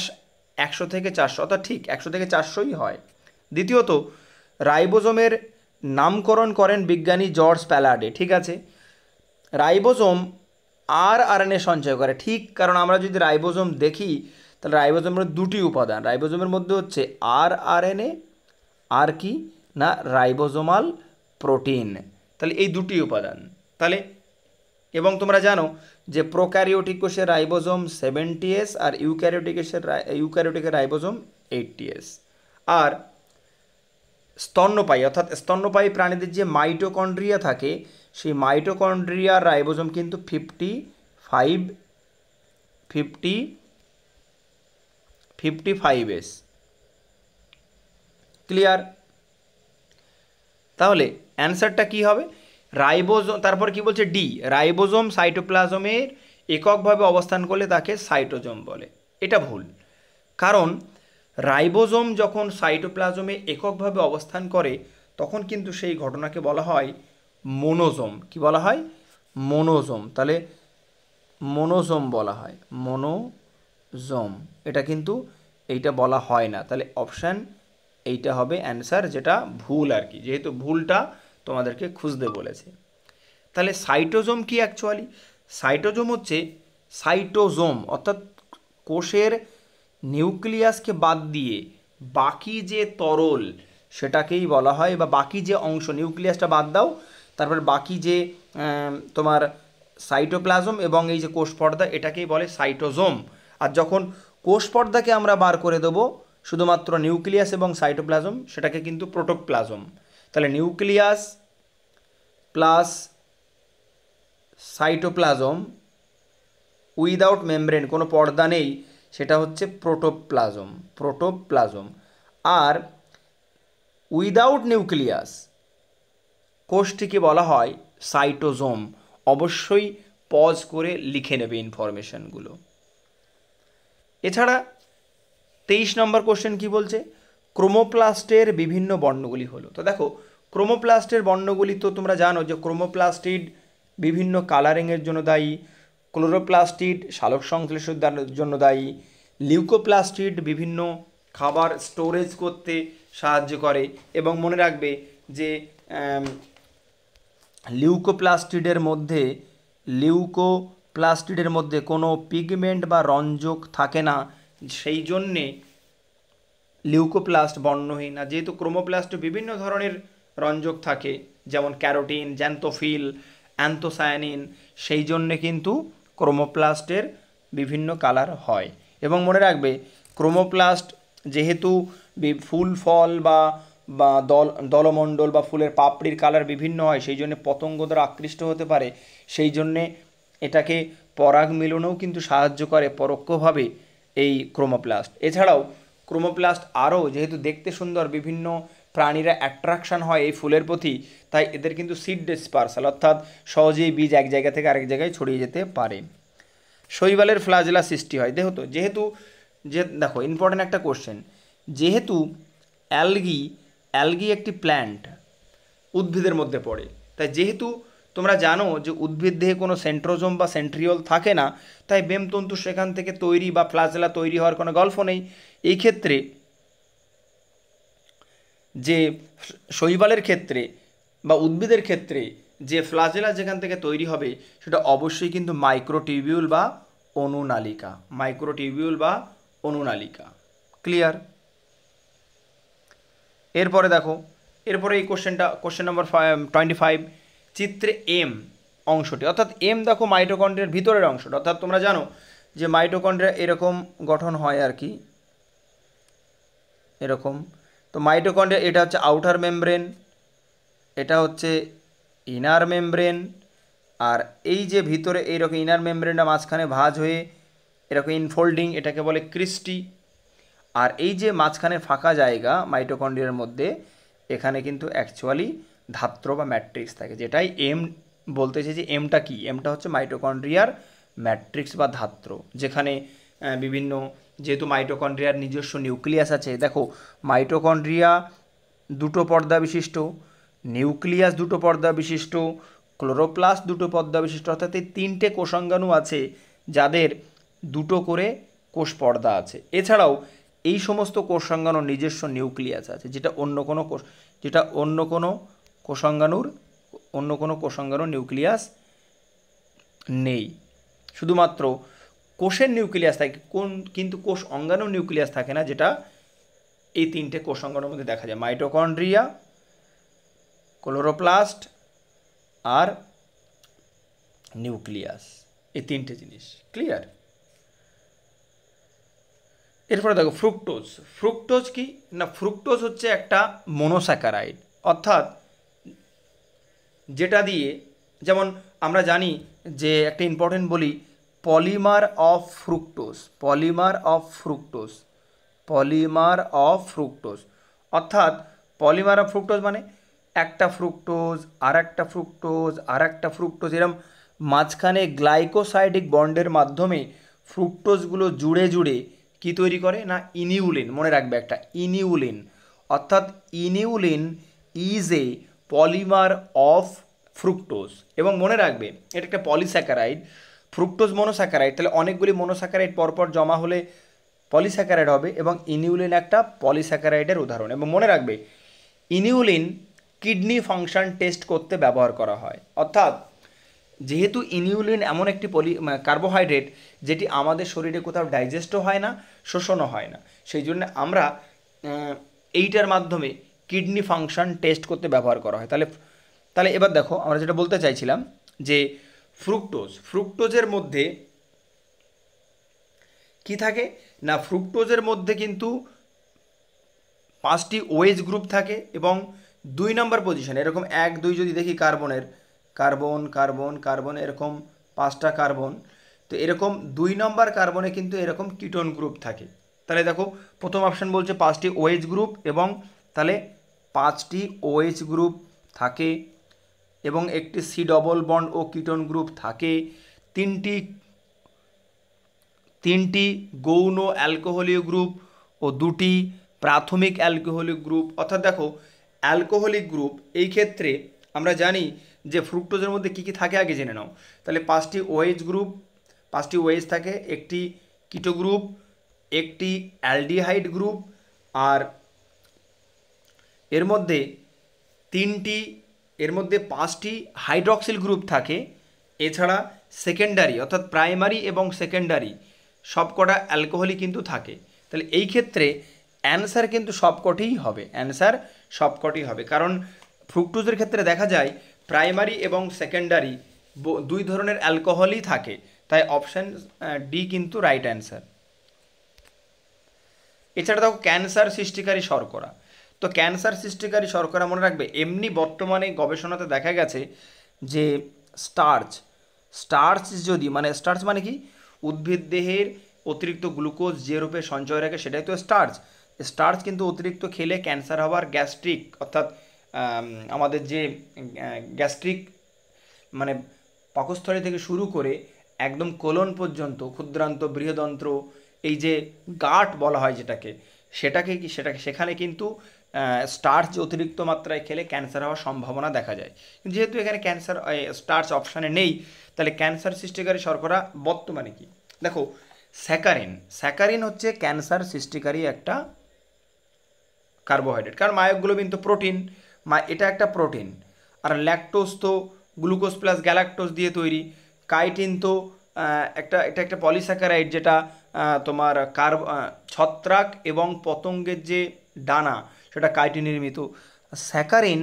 100 থেকে 400, অর্থাৎ ঠিক 100 থেকে 400ই হয়। দ্বিতীয়ত রাইবোজোমের নামকরণ করেন বিজ্ঞানী জর্জ প্যালাডে, ঠিক আছে। রাইবোজোম আরএনএ সঞ্চয় করে, ঠিক, কারণ আমরা যদি রাইবোজোম দেখি তাহলে রাইবোজোমের দুটি উপাদান, রাইবোজোমের মধ্যে হচ্ছে আরএনএ আর কি না রাইবোজোমাল প্রোটিন, তাহলে এই দুটি উপাদান। তাহলে এবং তোমরা জানো যে প্রোক্যারিওটিক কোষের রাইবোজোম 70S আর ইউক্যারিওটিকের রাইবোজোম 80S। আর স্তন্যপায়ী অর্থাৎ স্তন্যপায়ী প্রাণীদের যে মাইটোকন্ড্রিয়া থাকে সেই মাইটোকন্ড্রিয়ার রাইবোজোম কিন্তু 55S। ক্লিয়ার? তাহলে অ্যান্সারটা কি হবে? রাইবোজোম, তারপর কি বলছে ডি, রাইবোজোম সাইটোপ্লাজমের এককভাবে অবস্থান করলে তাকে সাইটোজোম বলে। এটা ভুল, কারণ রাইবোজোম যখন সাইটোপ্লাজমে এককভাবে অবস্থান করে তখন কিন্তু সেই ঘটনাকে বলা হয় মোনোজোম। কি বলা হয়? মোনোজোম। তাহলে মোনোজোম বলা হয়, মোনোজোম। এটা কিন্তু এইটা বলা হয় না, তাহলে অপশান এইটা হবে অ্যান্সার, যেটা ভুল আর কি, যেহেতু ভুলটা তোমাদেরকে খুঁজতে বলেছে। তাহলে সাইটোজোম কি অ্যাকচুয়ালি? সাইটোজোম হচ্ছে সাইটোজোম অর্থাৎ কোষের নিউক্লিয়াসকে বাদ দিয়ে বাকি যে তরল সেটাকেই বলা হয়, বা বাকি যে অংশ, নিউক্লিয়াসটা বাদ দাও, তারপর বাকি যে তোমার সাইটোপ্লাজম এবং এই যে কোষ পর্দা এটাকেই বলে সাইটোজোম। আর যখন কোষ পর্দাকে আমরা বার করে দেবো শুধুমাত্র নিউক্লিয়াস এবং সাইটোপ্লাজম, সেটাকে কিন্তু প্রোটোপ্লাজম। তাহলে nucleus plus cytoplasm without membrane, কোনো পর্দা নেই, সেটা হচ্ছে প্রোটোপ্লাজম। আর উইদাউট নিউক্লিয়াস কোষটিকে বলা হয় সাইটোজোম। অবশ্যই পজ করে লিখে নেবে ইনফরমেশনগুলো। এছাড়া 23 নম্বর কোশ্চেন কি বলছে? ক্রোমোপ্লাস্টের বিভিন্ন বর্ণগুলি হলো। তো দেখো ক্রোমোপ্লাস্টের বর্ণগুলি তো তোমরা জানো যে ক্রোমোপ্লাস্টিড বিভিন্ন কালারিংয়ের জন্য দায়ী, ক্লোরোপ্লাস্টিড সালোক সংশ্লেষের জন্য দায়ী, লিউকোপ্লাস্টিড বিভিন্ন খাবার স্টোরেজ করতে সাহায্য করে। এবং মনে রাখবে যে লিউকোপ্লাস্টিডের মধ্যে কোনো পিগমেন্ট বা রঞ্জক থাকে না, সেই জন্যে লিউকোপ্লাস্ট বর্ণহীন। আর যেহেতু ক্রোমোপ্লাস্টে বিভিন্ন ধরনের রঞ্জক থাকে, যেমন ক্যারোটিন, জ্যান্থোফিল, অ্যান্থোসায়ানিন, সেই জন্যে কিন্তু ক্রোমোপ্লাস্টের বিভিন্ন কালার হয়। এবং মনে রাখবে ক্রোমোপ্লাস্ট যেহেতু ফুল ফল বা দলমণ্ডল বা ফুলের পাপড়ির কালার বিভিন্ন হয়, সেই জন্যে পতঙ্গ দ্বারা আকৃষ্ট হতে পারে, সেই জন্যে এটাকে পরাগ মিলনেও কিন্তু সাহায্য করে পরোক্ষভাবে এই ক্রোমোপ্লাস্ট। এছাড়াও ক্রোমোপ্লাস্ট আরও যেহেতু দেখতে সুন্দর, বিভিন্ন প্রাণীরা অ্যাট্রাকশান হয় এই ফুলের প্রতি, তাই এদের কিন্তু সিড ডিসপার্সাল অর্থাৎ সহজেই বীজ এক জায়গা থেকে আরেক জায়গায় ছড়িয়ে যেতে পারে। শৈবালের ফ্লাজেলা সৃষ্টি হয় যেহেতু দেখো ইম্পর্টেন্ট একটা কোশ্চেন, যেহেতু অ্যালগি একটি প্ল্যান্ট, উদ্ভিদের মধ্যে পড়ে, তাই যেহেতু তোমরা জানো যে উদ্ভিদ দেহে কোনো সেন্ট্রোজোম বা সেন্ট্রিওল থাকে না, তাই বেমতন্তু সেখান থেকে তৈরি বা ফ্লাজেলা তৈরি হওয়ার কোনো গল্প নেই। এই ক্ষেত্রে যে শৈবালের ক্ষেত্রে বা উদ্ভিদের ক্ষেত্রে যে ফ্লাজেলা যেখান থেকে তৈরি হবে সেটা অবশ্যই কিন্তু মাইক্রোটিউবিউল বা অনুনালিকা। ক্লিয়ার? এরপরে দেখো, এরপরে এই কোশ্চেন নাম্বার 25, চিত্রে এম অংশটি, অর্থাৎ এম দেখো মাইটোকন্ড্রিয়ার ভিতরের অংশটা, অর্থাৎ তোমরা জানো যে মাইটোকন্ড্রিয়া এরকম গঠন হয় আর কি, এরকম। তো মাইটোকন্ড্রিয়া এটা হচ্ছে আউটার মেমব্রেন, এটা হচ্ছে ইনার মেমব্রেন, আর এই যে ভিতরে এইরকম ইনার মেমব্রেনটা মাঝখানে ভাঁজ হয়ে এরকম ইনফোল্ডিং, এটাকে বলে ক্রিস্টি। আর এই যে মাঝখানে ফাঁকা জায়গা মাইটোকন্ড্রিয়ার মধ্যে, এখানে কিন্তু অ্যাকচুয়ালি ধাত্র বা ম্যাট্রিক্স থাকে, যেটাই এম বলতে চাই। যে এমটা কি? এমটা হচ্ছে মাইটোকন্ড্রিয়ার ম্যাট্রিক্স বা ধাত্র, যেখানে বিভিন্ন যেহেতু মাইটোকন্ড্রিয়ার নিজস্ব নিউক্লিয়াস আছে, দেখো মাইটোকন্ড্রিয়া দুটো পর্দা বিশিষ্ট, নিউক্লিয়াস দুটো পর্দা বিশিষ্ট, ক্লোরোপ্লাস্ট দুটো পর্দা বিশিষ্ট, অর্থাৎ এই তিনটে কোষাঙ্গাণু আছে যাদের দুটো করে কোষ পর্দা আছে। এছাড়াও এই সমস্ত কোষাঙ্গাণুর নিজস্ব নিউক্লিয়াস আছে, যেটা অন্য কোনো কোষাঙ্গাণুর নিউক্লিয়াস নেই। শুধুমাত্র কোষের নিউক্লিয়াস থাকে কিন্তু কোষ অঙ্গাণুর নিউক্লিয়াস থাকে না, যেটা এই তিনটে কোষাঙ্গাণুর মধ্যে দেখা যায়, মাইটোকন্ড্রিয়া, ক্লোরোপ্লাস্ট আর নিউক্লিয়াস, এই তিনটে জিনিস। ক্লিয়ার? এরপরে দেখো ফ্রুক্টোজ কি না, ফ্রুক্টোজ হচ্ছে একটা মনোস্যাকারাইড, অর্থাৎ যেটা দিয়ে, যেমন আমরা জানি যে একটা ইম্পর্টেন্ট বলি, পলিমার অফ ফ্রুক্টোজ, অর্থাৎ পলিমার অফ ফ্রুক্টোজ মানে একটা ফ্রুক্টোজ আর একটা ফ্রুক্টোজ এরম মাঝখানে গ্লাইকোসাইডিক বন্ডের মাধ্যমে ফ্রুক্টোজগুলো জুড়ে কি তৈরি করে না, ইনিউলিন। মনে রাখবে একটা ইনিউলিন, অর্থাৎ ইনিউলিন is a polymer of fructose. এবং মনে রাখবে এটা একটা পলিস্যাকারাইড, ফ্রুক্টোজ মনোস্যাকারাইড, তাহলে অনেকগুলি মনোস্যাকারাইড পরপর জমা হলে পলিস্যাকারাইড হবে, এবং ইনিউলিন একটা পলিস্যাকারাইডের উদাহরণ। এবং মনে রাখবে ইনিউলিন কিডনি ফাংশন টেস্ট করতে ব্যবহার করা হয়, অর্থাৎ যেহেতু ইনিউলিন এমন একটি কার্বোহাইড্রেট যেটি আমাদের শরীরে কোথাও ডাইজেস্টও হয় না, শোষণও হয় না, সেই জন্য আমরা এইটার মাধ্যমে কিডনি ফাংশন টেস্ট করতে ব্যবহার করা হয়। তাহলে এবার দেখো আমরা যেটা বলতে চাইছিলাম যে ফ্রুক্টোজের মধ্যে কি থাকে না, ফ্রুক্টোজের মধ্যে কিন্তু 5টি OH গ্রুপ থাকে, এবং 2 নম্বর পজিশন এরকম 1 2 যদি দেখি কার্বন এরকম 5টা কার্বন, তো এরকম 2 নম্বর কার্বনে কিন্তু এরকম কিটোন গ্রুপ থাকে। তাহলে দেখো প্রথম অপশান বলছে 5টি OH গ্রুপ, এবং তাহলে 5টি OH গ্রুপ থাকে, এবং একটি C ডবল বন্ড ও কিটোন গ্রুপ থাকে, তিনটি গৌণ অ্যালকোহলীয় গ্রুপ ও 2টি প্রাথমিক অ্যালকোহলিক গ্রুপ। অর্থাৎ দেখো অ্যালকোহলিক গ্রুপ এই ক্ষেত্রে আমরা জানি যে ফ্রুক্টোজের মধ্যে কী কী থাকে আগে জেনে নাও। তাহলে 5টি OH থাকে, একটি কিটো গ্রুপ, একটি অ্যালডিহাইড গ্রুপ, আর এর মধ্যে 5টি হাইড্রক্সিল গ্রুপ থাকে। এছাড়া সেকেন্ডারি অর্থাৎ প্রাইমারি এবং সেকেন্ডারি সবকটা অ্যালকোহলই কিন্তু থাকে। তাহলে এই ক্ষেত্রে অ্যান্সার কিন্তু সবকটি হবে, কারণ ফ্রুক্টোজের ক্ষেত্রে দেখা যায় প্রাইমারি এবং সেকেন্ডারি 2 ধরনের অ্যালকোহলই থাকে, তাই অপশান ডি কিন্তু রাইট অ্যান্সার। এছাড়া দেখো ক্যান্সার সৃষ্টিকারী শর্করা, তো ক্যান্সার সৃষ্টিকারী শর্করা মনে রাখবে এমনি বর্তমানে গবেষণাতে দেখা গেছে যে স্টার্চ মানে কি, উদ্ভিদ দেহের অতিরিক্ত গ্লুকোজ যে রূপে সঞ্চয় রাখে সেটাই তো স্টার্চ কিন্তু অতিরিক্ত খেলে ক্যান্সার হওয়ার গ্যাস্ট্রিক, অর্থাৎ আমাদের যে গ্যাস্ট্রিক মানে পাকস্থলী থেকে শুরু করে একদম কোলন পর্যন্ত ক্ষুদ্রান্ত বৃহদন্ত্র, এই যে গাট বলা হয় সেখানে কিন্তু স্টার্চ অতিরিক্ত মাত্রায় খেলে ক্যান্সার হওয়ার সম্ভাবনা দেখা যায়। যেহেতু এখানে স্টার্চ অপশানে নেই, তাহলে ক্যান্সার সৃষ্টিকারী শর্করা বর্তমানে কি, দেখো স্যাকারিন হচ্ছে ক্যান্সার সৃষ্টিকারী একটা কার্বোহাইড্রেট, কারণ মায়োগ্লোবিন তো প্রোটিন, এটা একটা প্রোটিন, আর ল্যাকটোজ তো গ্লুকোজ প্লাস গ্যালাক্টোজ দিয়ে তৈরি, কাইটিন তো এটা একটা পলিস্যাকারাইড, যেটা তোমার ছত্রাক এবং পতঙ্গের যে ডানা সেটা কাইটিন নির্মিত। স্যাকারিন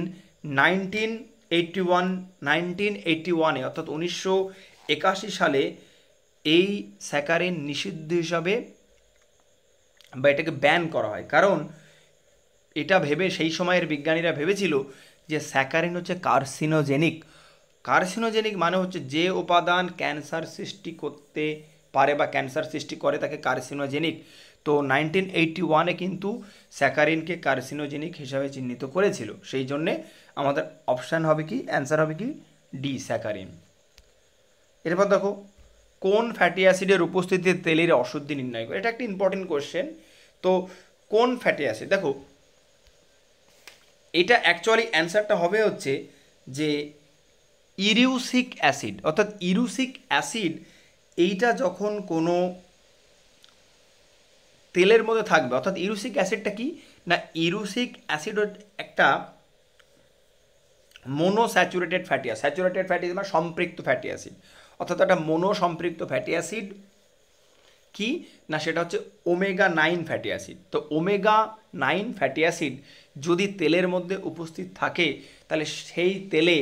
1981 অর্থাৎ 1981 সালে এই স্যাকারিন নিষিদ্ধ হিসাবে বা এটাকে ব্যান করা হয়, কারণ এটা সেই সময়ের বিজ্ঞানীরা ভেবেছিল যে স্যাকারিন হচ্ছে কার্সিনোজেনিক মানে হচ্ছে যে উপাদান ক্যান্সার সৃষ্টি করতে পারে বা ক্যান্সার সৃষ্টি করে তাকে কার্সিনোজেনিক। তো 1981 কিন্তু স্যাকারিনকে কার্সিনোজেনিক হিসাবে চিহ্নিত করেছিল, সেই জন্যে আমাদের অপশান হবে কি, অ্যান্সার হবে কি ডি, স্যাকারিন। এরপর দেখো কোন ফ্যাটি অ্যাসিডের উপস্থিতিতে তেলের অশুদ্ধি নির্ণয় করে? এটা একটা ইম্পর্টেন্ট কোশ্চেন। তো কোন ফ্যাটি অ্যাসিড, দেখো এটা অ্যাকচুয়ালি অ্যান্সারটা হবে হচ্ছে যে ইরিউসিক অ্যাসিড, অর্থাৎ ইরিউসিক অ্যাসিড এইটা যখন কোনো তেলের মধ্যে থাকবে, অর্থাৎ ইরিউসিক অ্যাসিডটা কি না, ইরিউসিক অ্যাসিড একটা monounsaturated fatty acid, saturated fatty acid মানে সম্পৃক্ত ফ্যাটি অ্যাসিড, অর্থাৎ একটা মোনো সম্পৃক্ত ফ্যাটি অ্যাসিড কি না, সেটা হচ্ছে ওমেগা 9 ফ্যাটি অ্যাসিড। তো ওমেগা 9 ফ্যাটি অ্যাসিড যদি তেলের মধ্যে উপস্থিত থাকে তাহলে সেই তেলে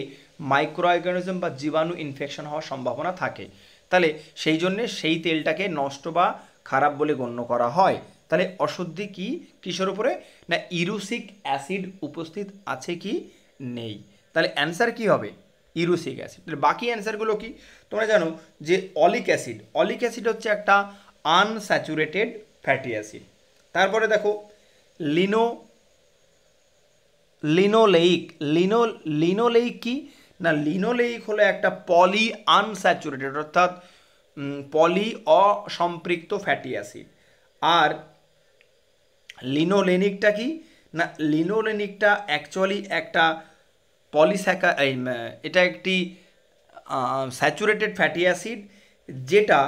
মাইক্রো অর্গানিজম বা জীবাণু ইনফেকশন হওয়ার সম্ভাবনা থাকে। তাহলে সেই জন্যে সেই তেলটাকে নষ্ট বা খারাপ বলে গণ্য করা হয়। তাহলে অশুদ্ধি কি কিসের উপরে না, ইরিউসিক অ্যাসিড উপস্থিত আছে কি নেই। তাহলে অ্যান্সার কি হবে ইরিউসিক অ্যাসিড। তাহলে বাকি অ্যান্সারগুলো কি তোমরা জানো যে অলিক অ্যাসিড, অলিক অ্যাসিড হচ্ছে একটা আনস্যাচুরেটেড ফ্যাটি অ্যাসিড। তারপরে দেখো লিনোলেইক কি না, লিনোলেইক হলো একটা পলি আনস্যাচুরেটেড অর্থাৎ পলি অসম্পৃক্ত ফ্যাটি অ্যাসিড। আর লিনোলেনিকটা কি না, লিনোলেনিকটা অ্যাকচুয়ালি একটা এটা একটি স্যাচুরেটেড ফ্যাটি অ্যাসিড যেটা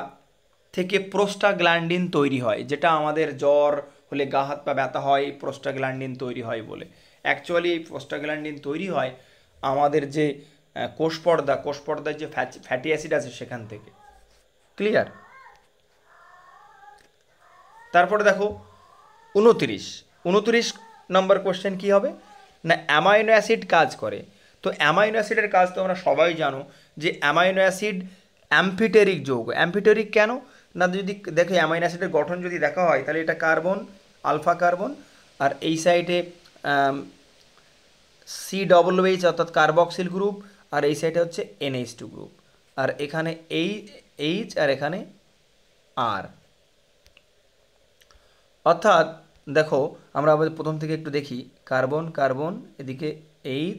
থেকে প্রোস্টাগ্ল্যান্ডিন তৈরি হয়, যেটা আমাদের জ্বর হলে গা হাত পা ব্যথা হয় প্রোস্টাগ্ল্যান্ডিন তৈরি হয় বলে। অ্যাকচুয়ালি এই প্রোস্টাগ্ল্যান্ডিন তৈরি হয় আমাদের যে কোষপর্দার যে ফ্যাটি অ্যাসিড আছে সেখান থেকে। ক্লিয়ার? তারপরে দেখো 29 নম্বর কোশ্চেন কি হবে না, অ্যামাইনো অ্যাসিড কাজ করে। তো অ্যামাইনো অ্যাসিডের কাজ তো আমরা সবাই জানো যে অ্যামাইনো অ্যাসিড অ্যাম্ফিটেরিক যৌগ। অ্যাম্ফিটেরিক কেন না, যদি দেখো অ্যামাইনো অ্যাসিডের গঠন যদি দেখা হয় তাহলে এটা কার্বন, আলফা কার্বন, আর এই সাইডে COOH অর্থাৎ কার্বক্সিল গ্রুপ, আর এই সাইডে হচ্ছে NH2 গ্রুপ, আর এখানে H আর এখানে R। অর্থাৎ দেখো আমরা আবার প্রথম থেকে একটু দেখি, কার্বন কার্বন, এদিকে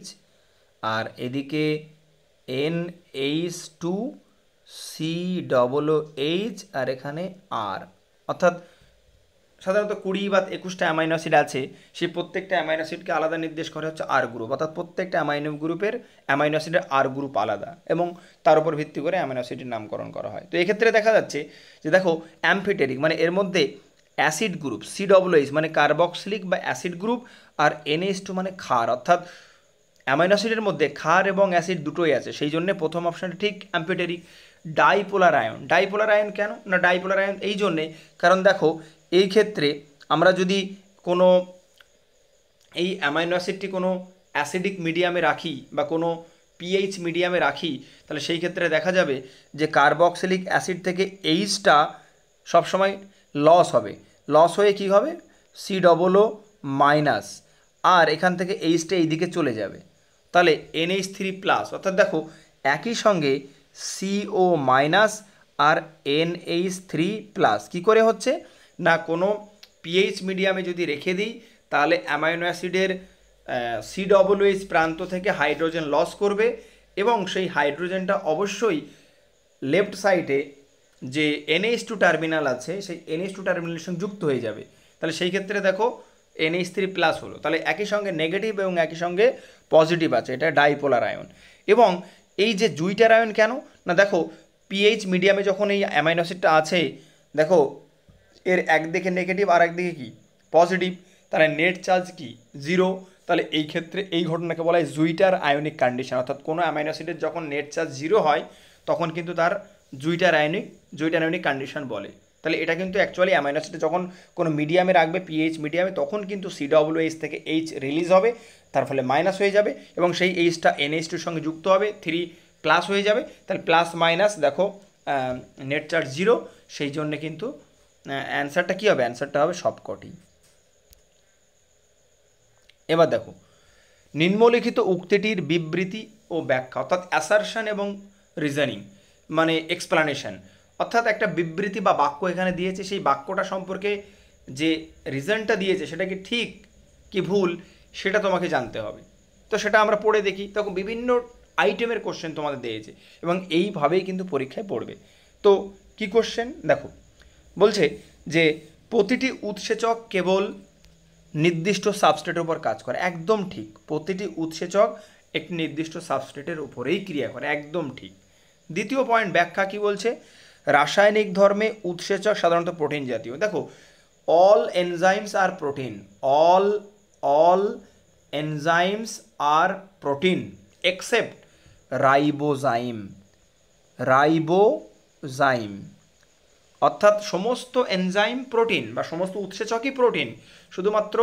H আর এদিকে NH2 COOH আর এখানে R। অর্থাৎ সাধারণত 20 বা 21টা অ্যামাইনো অ্যাসিড আছে, সেই প্রত্যেকটা অ্যামাইনো অ্যাসিডকে আলাদা নির্দেশ করে হচ্ছে আর গ্রুপ, অর্থাৎ প্রত্যেকটা অ্যামাইনো অ্যাসিডের আর গ্রুপ আলাদা এবং তার উপর ভিত্তি করে অ্যামাইনো অ্যাসিডের নামকরণ করা হয়। তো এক্ষেত্রে দেখা যাচ্ছে যে দেখো অ্যাম্ফিটেরিক মানে এর মধ্যে অ্যাসিড গ্রুপ COOH মানে কার্বক্সিলিক বা অ্যাসিড গ্রুপ, আর NH2 মানে ক্ষার, অর্থাৎ অ্যামাইনো অ্যাসিডের মধ্যে ক্ষার এবং অ্যাসিড দুটোই আছে, সেই জন্য প্রথম অপশানটা ঠিক অ্যাম্ফিটেরিক। ডাইপোলার আয়ন কেন না, ডাইপোলার আয়ন এই জন্যে কারণ দেখো এই ক্ষেত্রে আমরা যদি কোনো এই অ্যামাইনো অ্যাসিডটি কোনো অ্যাসিডিক মিডিয়ামে রাখি বা কোনো পিএইচ মিডিয়ামে রাখি তাহলে সেই ক্ষেত্রে দেখা যাবে যে কার্বক্সিলিক অ্যাসিড থেকে এইচটা সবসময় লস হয়ে কি হবে COO মাইনাস, আর এখান থেকে এইচটা এইদিকে চলে যাবে, তাহলে NH3+, অর্থাৎ দেখো একই সঙ্গে CO মাইনাস আর NH3+ কী করে হচ্ছে না, কোনো পিএইচ মিডিয়ামে যদি রেখে দিই তাহলে অ্যামাইনো অ্যাসিডের COOH প্রান্ত থেকে হাইড্রোজেন লস করবে এবং সেই হাইড্রোজেনটা অবশ্যই লেফট সাইডে যে NH2 টার্মিনাল আছে সেই NH2 টার্মিনালের সঙ্গে যুক্ত হয়ে যাবে, তাহলে সেই ক্ষেত্রে দেখো NH3+ হলো, তাহলে একই সঙ্গে নেগেটিভ এবং একই সঙ্গে পজিটিভ আছে, এটা ডাইপোলার আয়ন। এবং এই যে জুইটার আয়ন কেন না, দেখো পিএইচ মিডিয়ামে যখন এই অ্যামাইনো অ্যাসিডটা আছে দেখো এর একদিকে নেগেটিভ আর একদিকে কি পজিটিভ, তাহলে নেট চার্জ কি 0, তাহলে এই ক্ষেত্রে এই ঘটনাকে বলা হয় জুইটার আয়নিক কন্ডিশন, অর্থাৎ কোনো অ্যামাইনো অ্যাসিডের যখন নেট চার্জ 0 হয় তখন কিন্তু তার জুইটার আয়নিক কন্ডিশন বলে। তাহলে এটা কিন্তু অ্যাকচুয়ালি অ্যামাইনো অ্যাসিড যখন কোনো মিডিয়ামে রাখবে পিএইচ মিডিয়ামে তখন কিন্তু COOH থেকে H রিলিজ হবে, তার ফলে মাইনাস হয়ে যাবে এবং সেই Hটা NH2 সঙ্গে যুক্ত হবে 3+ হয়ে যাবে, তাহলে প্লাস মাইনাস দেখো নেট চার্জ 0, সেই জন্যে কিন্তু অ্যান্সারটা কী হবে, অ্যান্সারটা হবে সবকটি। এবার দেখো নিম্নলিখিত উক্তিটির বিবৃতি ও ব্যাখ্যা, অর্থাৎ অ্যাসারশন এবং রিজনিং মানে এক্সপ্লানেশন, অর্থাৎ একটা বিবৃতি বা বাক্য এখানে দিয়েছে, সেই বাক্যটা সম্পর্কে যে রিজনটা দিয়েছে সেটা কি ঠিক কি ভুল সেটা তোমাকে জানতে হবে। তো সেটা আমরা পড়ে দেখি, তখন বিভিন্ন আইটেমের কোশ্চেন তোমাদের দিয়েছে এবং এইভাবেই কিন্তু পরীক্ষায় পড়বে। তো কি কোশ্চেন দেখো, বলছে যে প্রতিটি উৎসেচক কেবল নির্দিষ্ট সাবস্ট্রেটের উপর কাজ করে, একদম ঠিক। প্রতিটি উৎসেচক একটি নির্দিষ্ট সাবস্ট্রেটের উপরেই ক্রিয়া করে, একদম ঠিক। দ্বিতীয় পয়েন্ট ব্যাখ্যা কি বলছে, রাসায়নিক ধর্মে উৎসেচক সাধারণত প্রোটিন জাতীয়। দেখো, অল এনজাইমস আর প্রোটিন, অল এনজাইমস আর প্রোটিন এক্সেপ্ট রাইবোজাইম, অর্থাৎ সমস্ত এনজাইম প্রোটিন বা সমস্ত উৎসেচকই প্রোটিন, শুধুমাত্র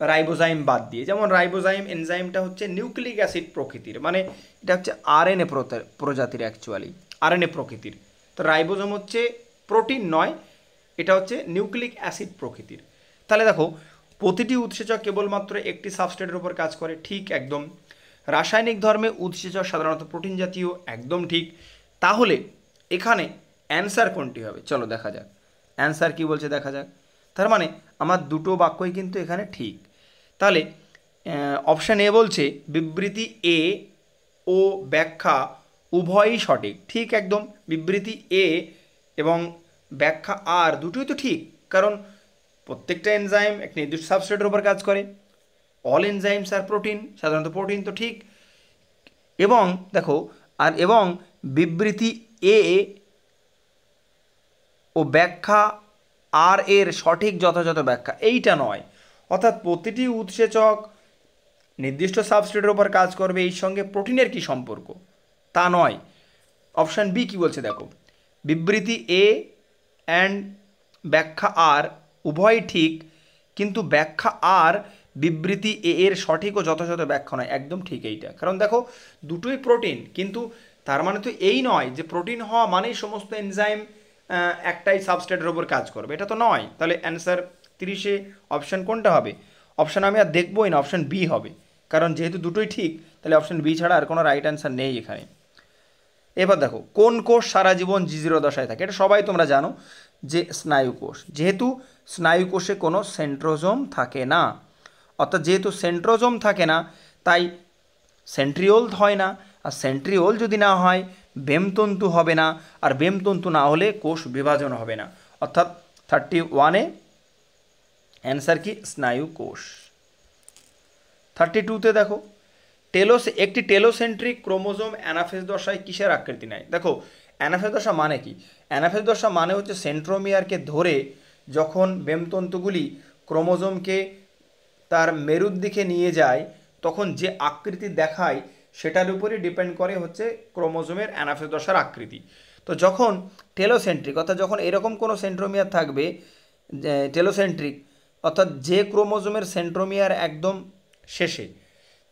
রাইবোজাইম বাদ দিয়ে। যেমন রাইবোজাইম এনজাইমটা হচ্ছে নিউক্লিক অ্যাসিড প্রকৃতির, মানে এটা হচ্ছে আরএনএ প্রজাতির, অ্যাকচুয়ালি আরএনএ প্রকৃতির। তো রাইবোজোম হচ্ছে প্রোটিন নয়, এটা হচ্ছে নিউক্লিক অ্যাসিড প্রকৃতির। তাহলে দেখো, প্রতিটি উৎসেচক কেবলমাত্র একটি সাবস্ট্রেটের উপর কাজ করে, ঠিক একদম। রাসায়নিক ধর্মে উৎসেচক সাধারণত প্রোটিন জাতীয়, একদম ঠিক। তাহলে এখানে অ্যান্সার কোনটি হবে, চলো দেখা যাক অ্যান্সার কি বলছে, দেখা যাক। তার মানে আমার দুটো বাক্যই কিন্তু এখানে ঠিক। তাহলে অপশান এ বলছে বিবৃতি এ ও ব্যাখ্যা উভয়ই সঠিক, ঠিক একদম। বিবৃতি এ এবং ব্যাখ্যা আর দুটোই তো ঠিক, কারণ প্রত্যেকটা এনজাইম এক নির্দিষ্ট সাবস্ট্রেটের উপর কাজ করে। অল এনজাইমস আর প্রোটিন, সাধারণত প্রোটিন, তো ঠিক। এবং দেখো, আর এবং বিবৃতি এ ও ব্যাখ্যা আর এর সঠিক যথাযথ ব্যাখ্যা এইটা নয়, অর্থাৎ প্রতিটি উৎসেচক নির্দিষ্ট সাবস্ট্রেটের উপর কাজ করবে, এই সঙ্গে প্রোটিনের কি সম্পর্ক, তা নয়। অপশান বি কি বলছে দেখো, বিবৃতি এ অ্যান্ড ব্যাখ্যা আর উভয় ঠিক, কিন্তু ব্যাখ্যা আর বিবৃতি এ এর সঠিক ও যথাযথ ব্যাখ্যা নয়, একদম ঠিক এইটা। কারণ দেখো, দুটোই প্রোটিন, কিন্তু তার মানে তো এই নয় যে প্রোটিন হওয়া মানেই সমস্ত এনজাইম একটাই সাবস্ট্রেটের উপর কাজ করবে, এটা তো নয়। তাহলে অ্যান্সার 30-এ অপশান কোনটা হবে? অপশান আমি আর দেখবই না, অপশান বি হবে, কারণ যেহেতু দুটোই ঠিক, তাহলে অপশান বি ছাড়া আর কোনো রাইট অ্যান্সার নেই এখানে। এবার দেখো, কোন কোষ সারা জীবন G0 দশায় থাকে, এটা সবাই তোমরা জানো যে স্নায়ু কোষ। যেহেতু স্নায়ু কোষে কোনো সেন্ট্রোজোম থাকে না, অর্থাৎ যেহেতু সেন্ট্রোজোম থাকে না, তাই সেন্ট্রিওল হয় না, আর সেন্ট্রিওল যদি না হয় বেমতন্তু হবে না, আর বেমতন্তু না হলে কোষ বিভাজন হবে না। অর্থাৎ 31-এ অ্যান্সার কি, স্নায়ু কোষ। 32-তে দেখো, একটি টেলোসেন্ট্রিক ক্রোমোজোম অ্যানাফেজ দশায় কিসের আকৃতি নেয়? দেখো, অ্যানাফেজ দশা মানে কি? অ্যানাফেজ দশা মানে হচ্ছে সেন্ট্রোমিয়ারকে ধরে যখন বেমতন্তুগুলি ক্রোমোজোমকে তার মেরুর দিকে নিয়ে যায়, তখন যে আকৃতি দেখায় সেটার উপরই ডিপেন্ড করে হচ্ছে ক্রোমোজোমের অ্যানাফেজ দশার আকৃতি। তো যখন টেলোসেন্ট্রিক, অর্থাৎ যখন এরকম কোনো সেন্ট্রোমিয়ার থাকবে, টেলোসেন্ট্রিক অর্থাৎ যে ক্রোমোজোমের সেন্ট্রোমিয়ার একদম শেষে,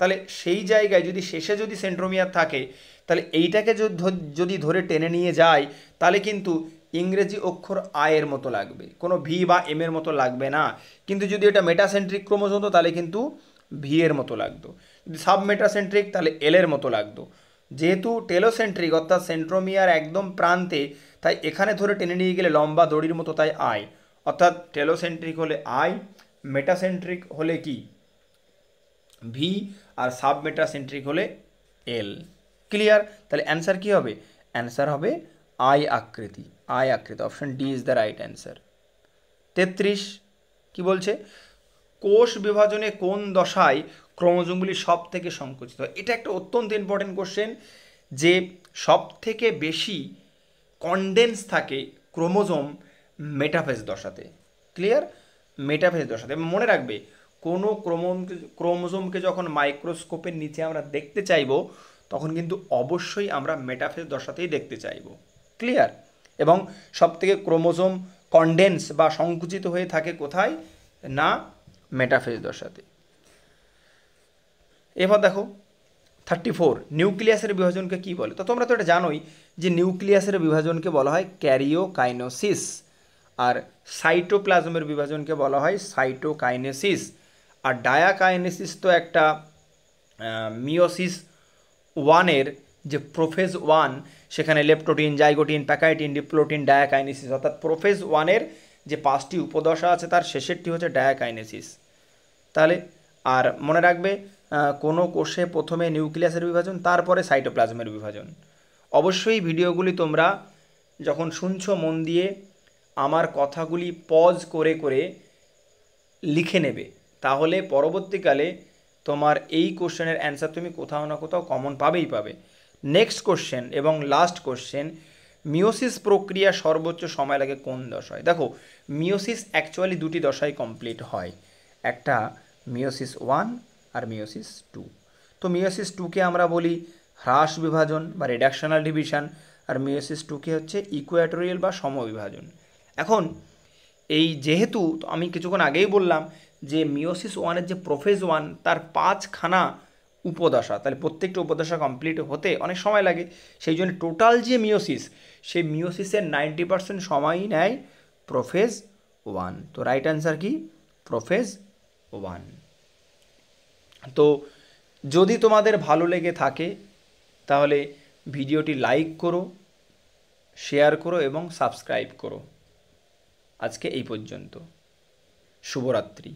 তাহলে সেই জায়গায় যদি শেষে যদি সেন্ট্রোমিয়ার থাকে, তাহলে এইটাকে যদি ধরে টেনে নিয়ে যায়, তাহলে কিন্তু ইংরেজি অক্ষর আয়ের মতো লাগবে, কোনো ভি বা এম এর মতো লাগবে না। কিন্তু যদি এটা মেটাসেন্ট্রিক ক্রোমোজোম হতো, তাহলে কিন্তু ভি এর মতো লাগতো। যদি সাব মেটাসেন্ট্রিক, তাহলে এল এর মতো লাগতো। যেহেতু টেলোসেন্ট্রিক অর্থাৎ সেন্ট্রোমিয়ার একদম প্রান্তে, তাই এখানে ধরে টেনে নিয়ে গেলে লম্বা দড়ির মতো, তাই আই। অর্থাৎ টেলোসেন্ট্রিক হলে আই, মেটাসেন্ট্রিক হলে কি ভি, আর সাব মেটাসেন্ট্রিক হলে এল। ক্লিয়ার? তাহলে অ্যান্সার কি হবে? অ্যান্সার হবে আই আকৃতি, আই আকৃতি। Option D is the right answer. 33 কি বলছে, কোষ বিভাজনে কোন দশায় ক্রোমোজোমগুলি সব থেকে সংকুচিত হয়? এটা একটা অত্যন্ত ইম্পর্টেন্ট কোশ্চেন, যে সব থেকে বেশি কনডেন্স থাকে ক্রোমোজোম মেটাফেজ দশাতে। ক্লিয়ার? মেটাফেজ দশাতে। মনে রাখবে, কোনো ক্রোমোজোমকে যখন মাইক্রোস্কোপের নিচে আমরা দেখতে চাইব, তখন কিন্তু অবশ্যই আমরা মেটাফেজ দশাতেই দেখতে চাইব। ক্লিয়ার? এবং সবথেকে ক্রোমোজোম কনডেন্স বা সংকুচিত হয়ে থাকে কোথায় না, মেটাফেজ দশাতে। এবার দেখো 34, নিউক্লিয়াসের বিভাজনকে কি বলে? তো তোমরা তো এটা জানোই যে নিউক্লিয়াসের বিভাজনকে বলা হয় ক্যারিওকাইনোসিস, আর সাইটোপ্লাজমের বিভাজনকে বলা হয় সাইটোকাইনেসিস। আর ডায়াকাইনেসিস তো একটা মিওসিস 1-এর যে প্রোফেজ 1, সেখানে leptotene, zygotene, pachytene, diplotene, diakinesis, অর্থাৎ প্রোফেজ 1-এর যে 5টি উপদশা আছে তার শেষেরটি হচ্ছে ডায়াকাইনেসিস। তাহলে আর মনে রাখবে, কোনো কোষে প্রথমে নিউক্লিয়াসের বিভাজন, তারপরে সাইটোপ্লাজমের বিভাজন। অবশ্যই ভিডিওগুলি তোমরা যখন শুনছো মন দিয়ে আমার কথাগুলি পজ করে করে লিখে নেবে, তাহলে পরবর্তীকালে তোমার এই কোশ্চেনের অ্যান্সার তুমি কোথাও না কোথাও কমন পাবেই পাবে। নেক্সট কোশ্চেন এবং লাস্ট কোশ্চেন, মিওসিস প্রক্রিয়া সর্বোচ্চ সময় লাগে কোন দশায়? দেখো, মিওসিস অ্যাকচুয়ালি দুটি দশায় কমপ্লিট হয়, একটা মিওসিস 1 আর মিওসিস 2। তো মিওসিস 2কে আমরা বলি হ্রাস বিভাজন বা রিডাকশনাল ডিভিশন, আর মিওসিস 2কে হচ্ছে ইকুয়েটোরিয়াল বা সমবিভাজন। এখন এই যেহেতু আমি কিছুক্ষণ আগেই বললাম যে মিওসিস 1-এর যে প্রোফেজ 1 তার 5খানা উপদশা, তাহলে প্রত্যেকটা উপদশা কমপ্লিট হতে অনেক সময় লাগে, সেই জন্য টোটাল যে মিওসিস, সেই মিওসিসের 90% সময়ই নেয় প্রোফেজ 1। তো রাইট অ্যান্সার কি? প্রোফেজ 1। তো যদি তোমাদের ভালো লেগে থাকে তাহলে ভিডিওটি লাইক করো, শেয়ার করো এবং সাবস্ক্রাইব করো। আজকে এই পর্যন্ত। শুভরাত্রি।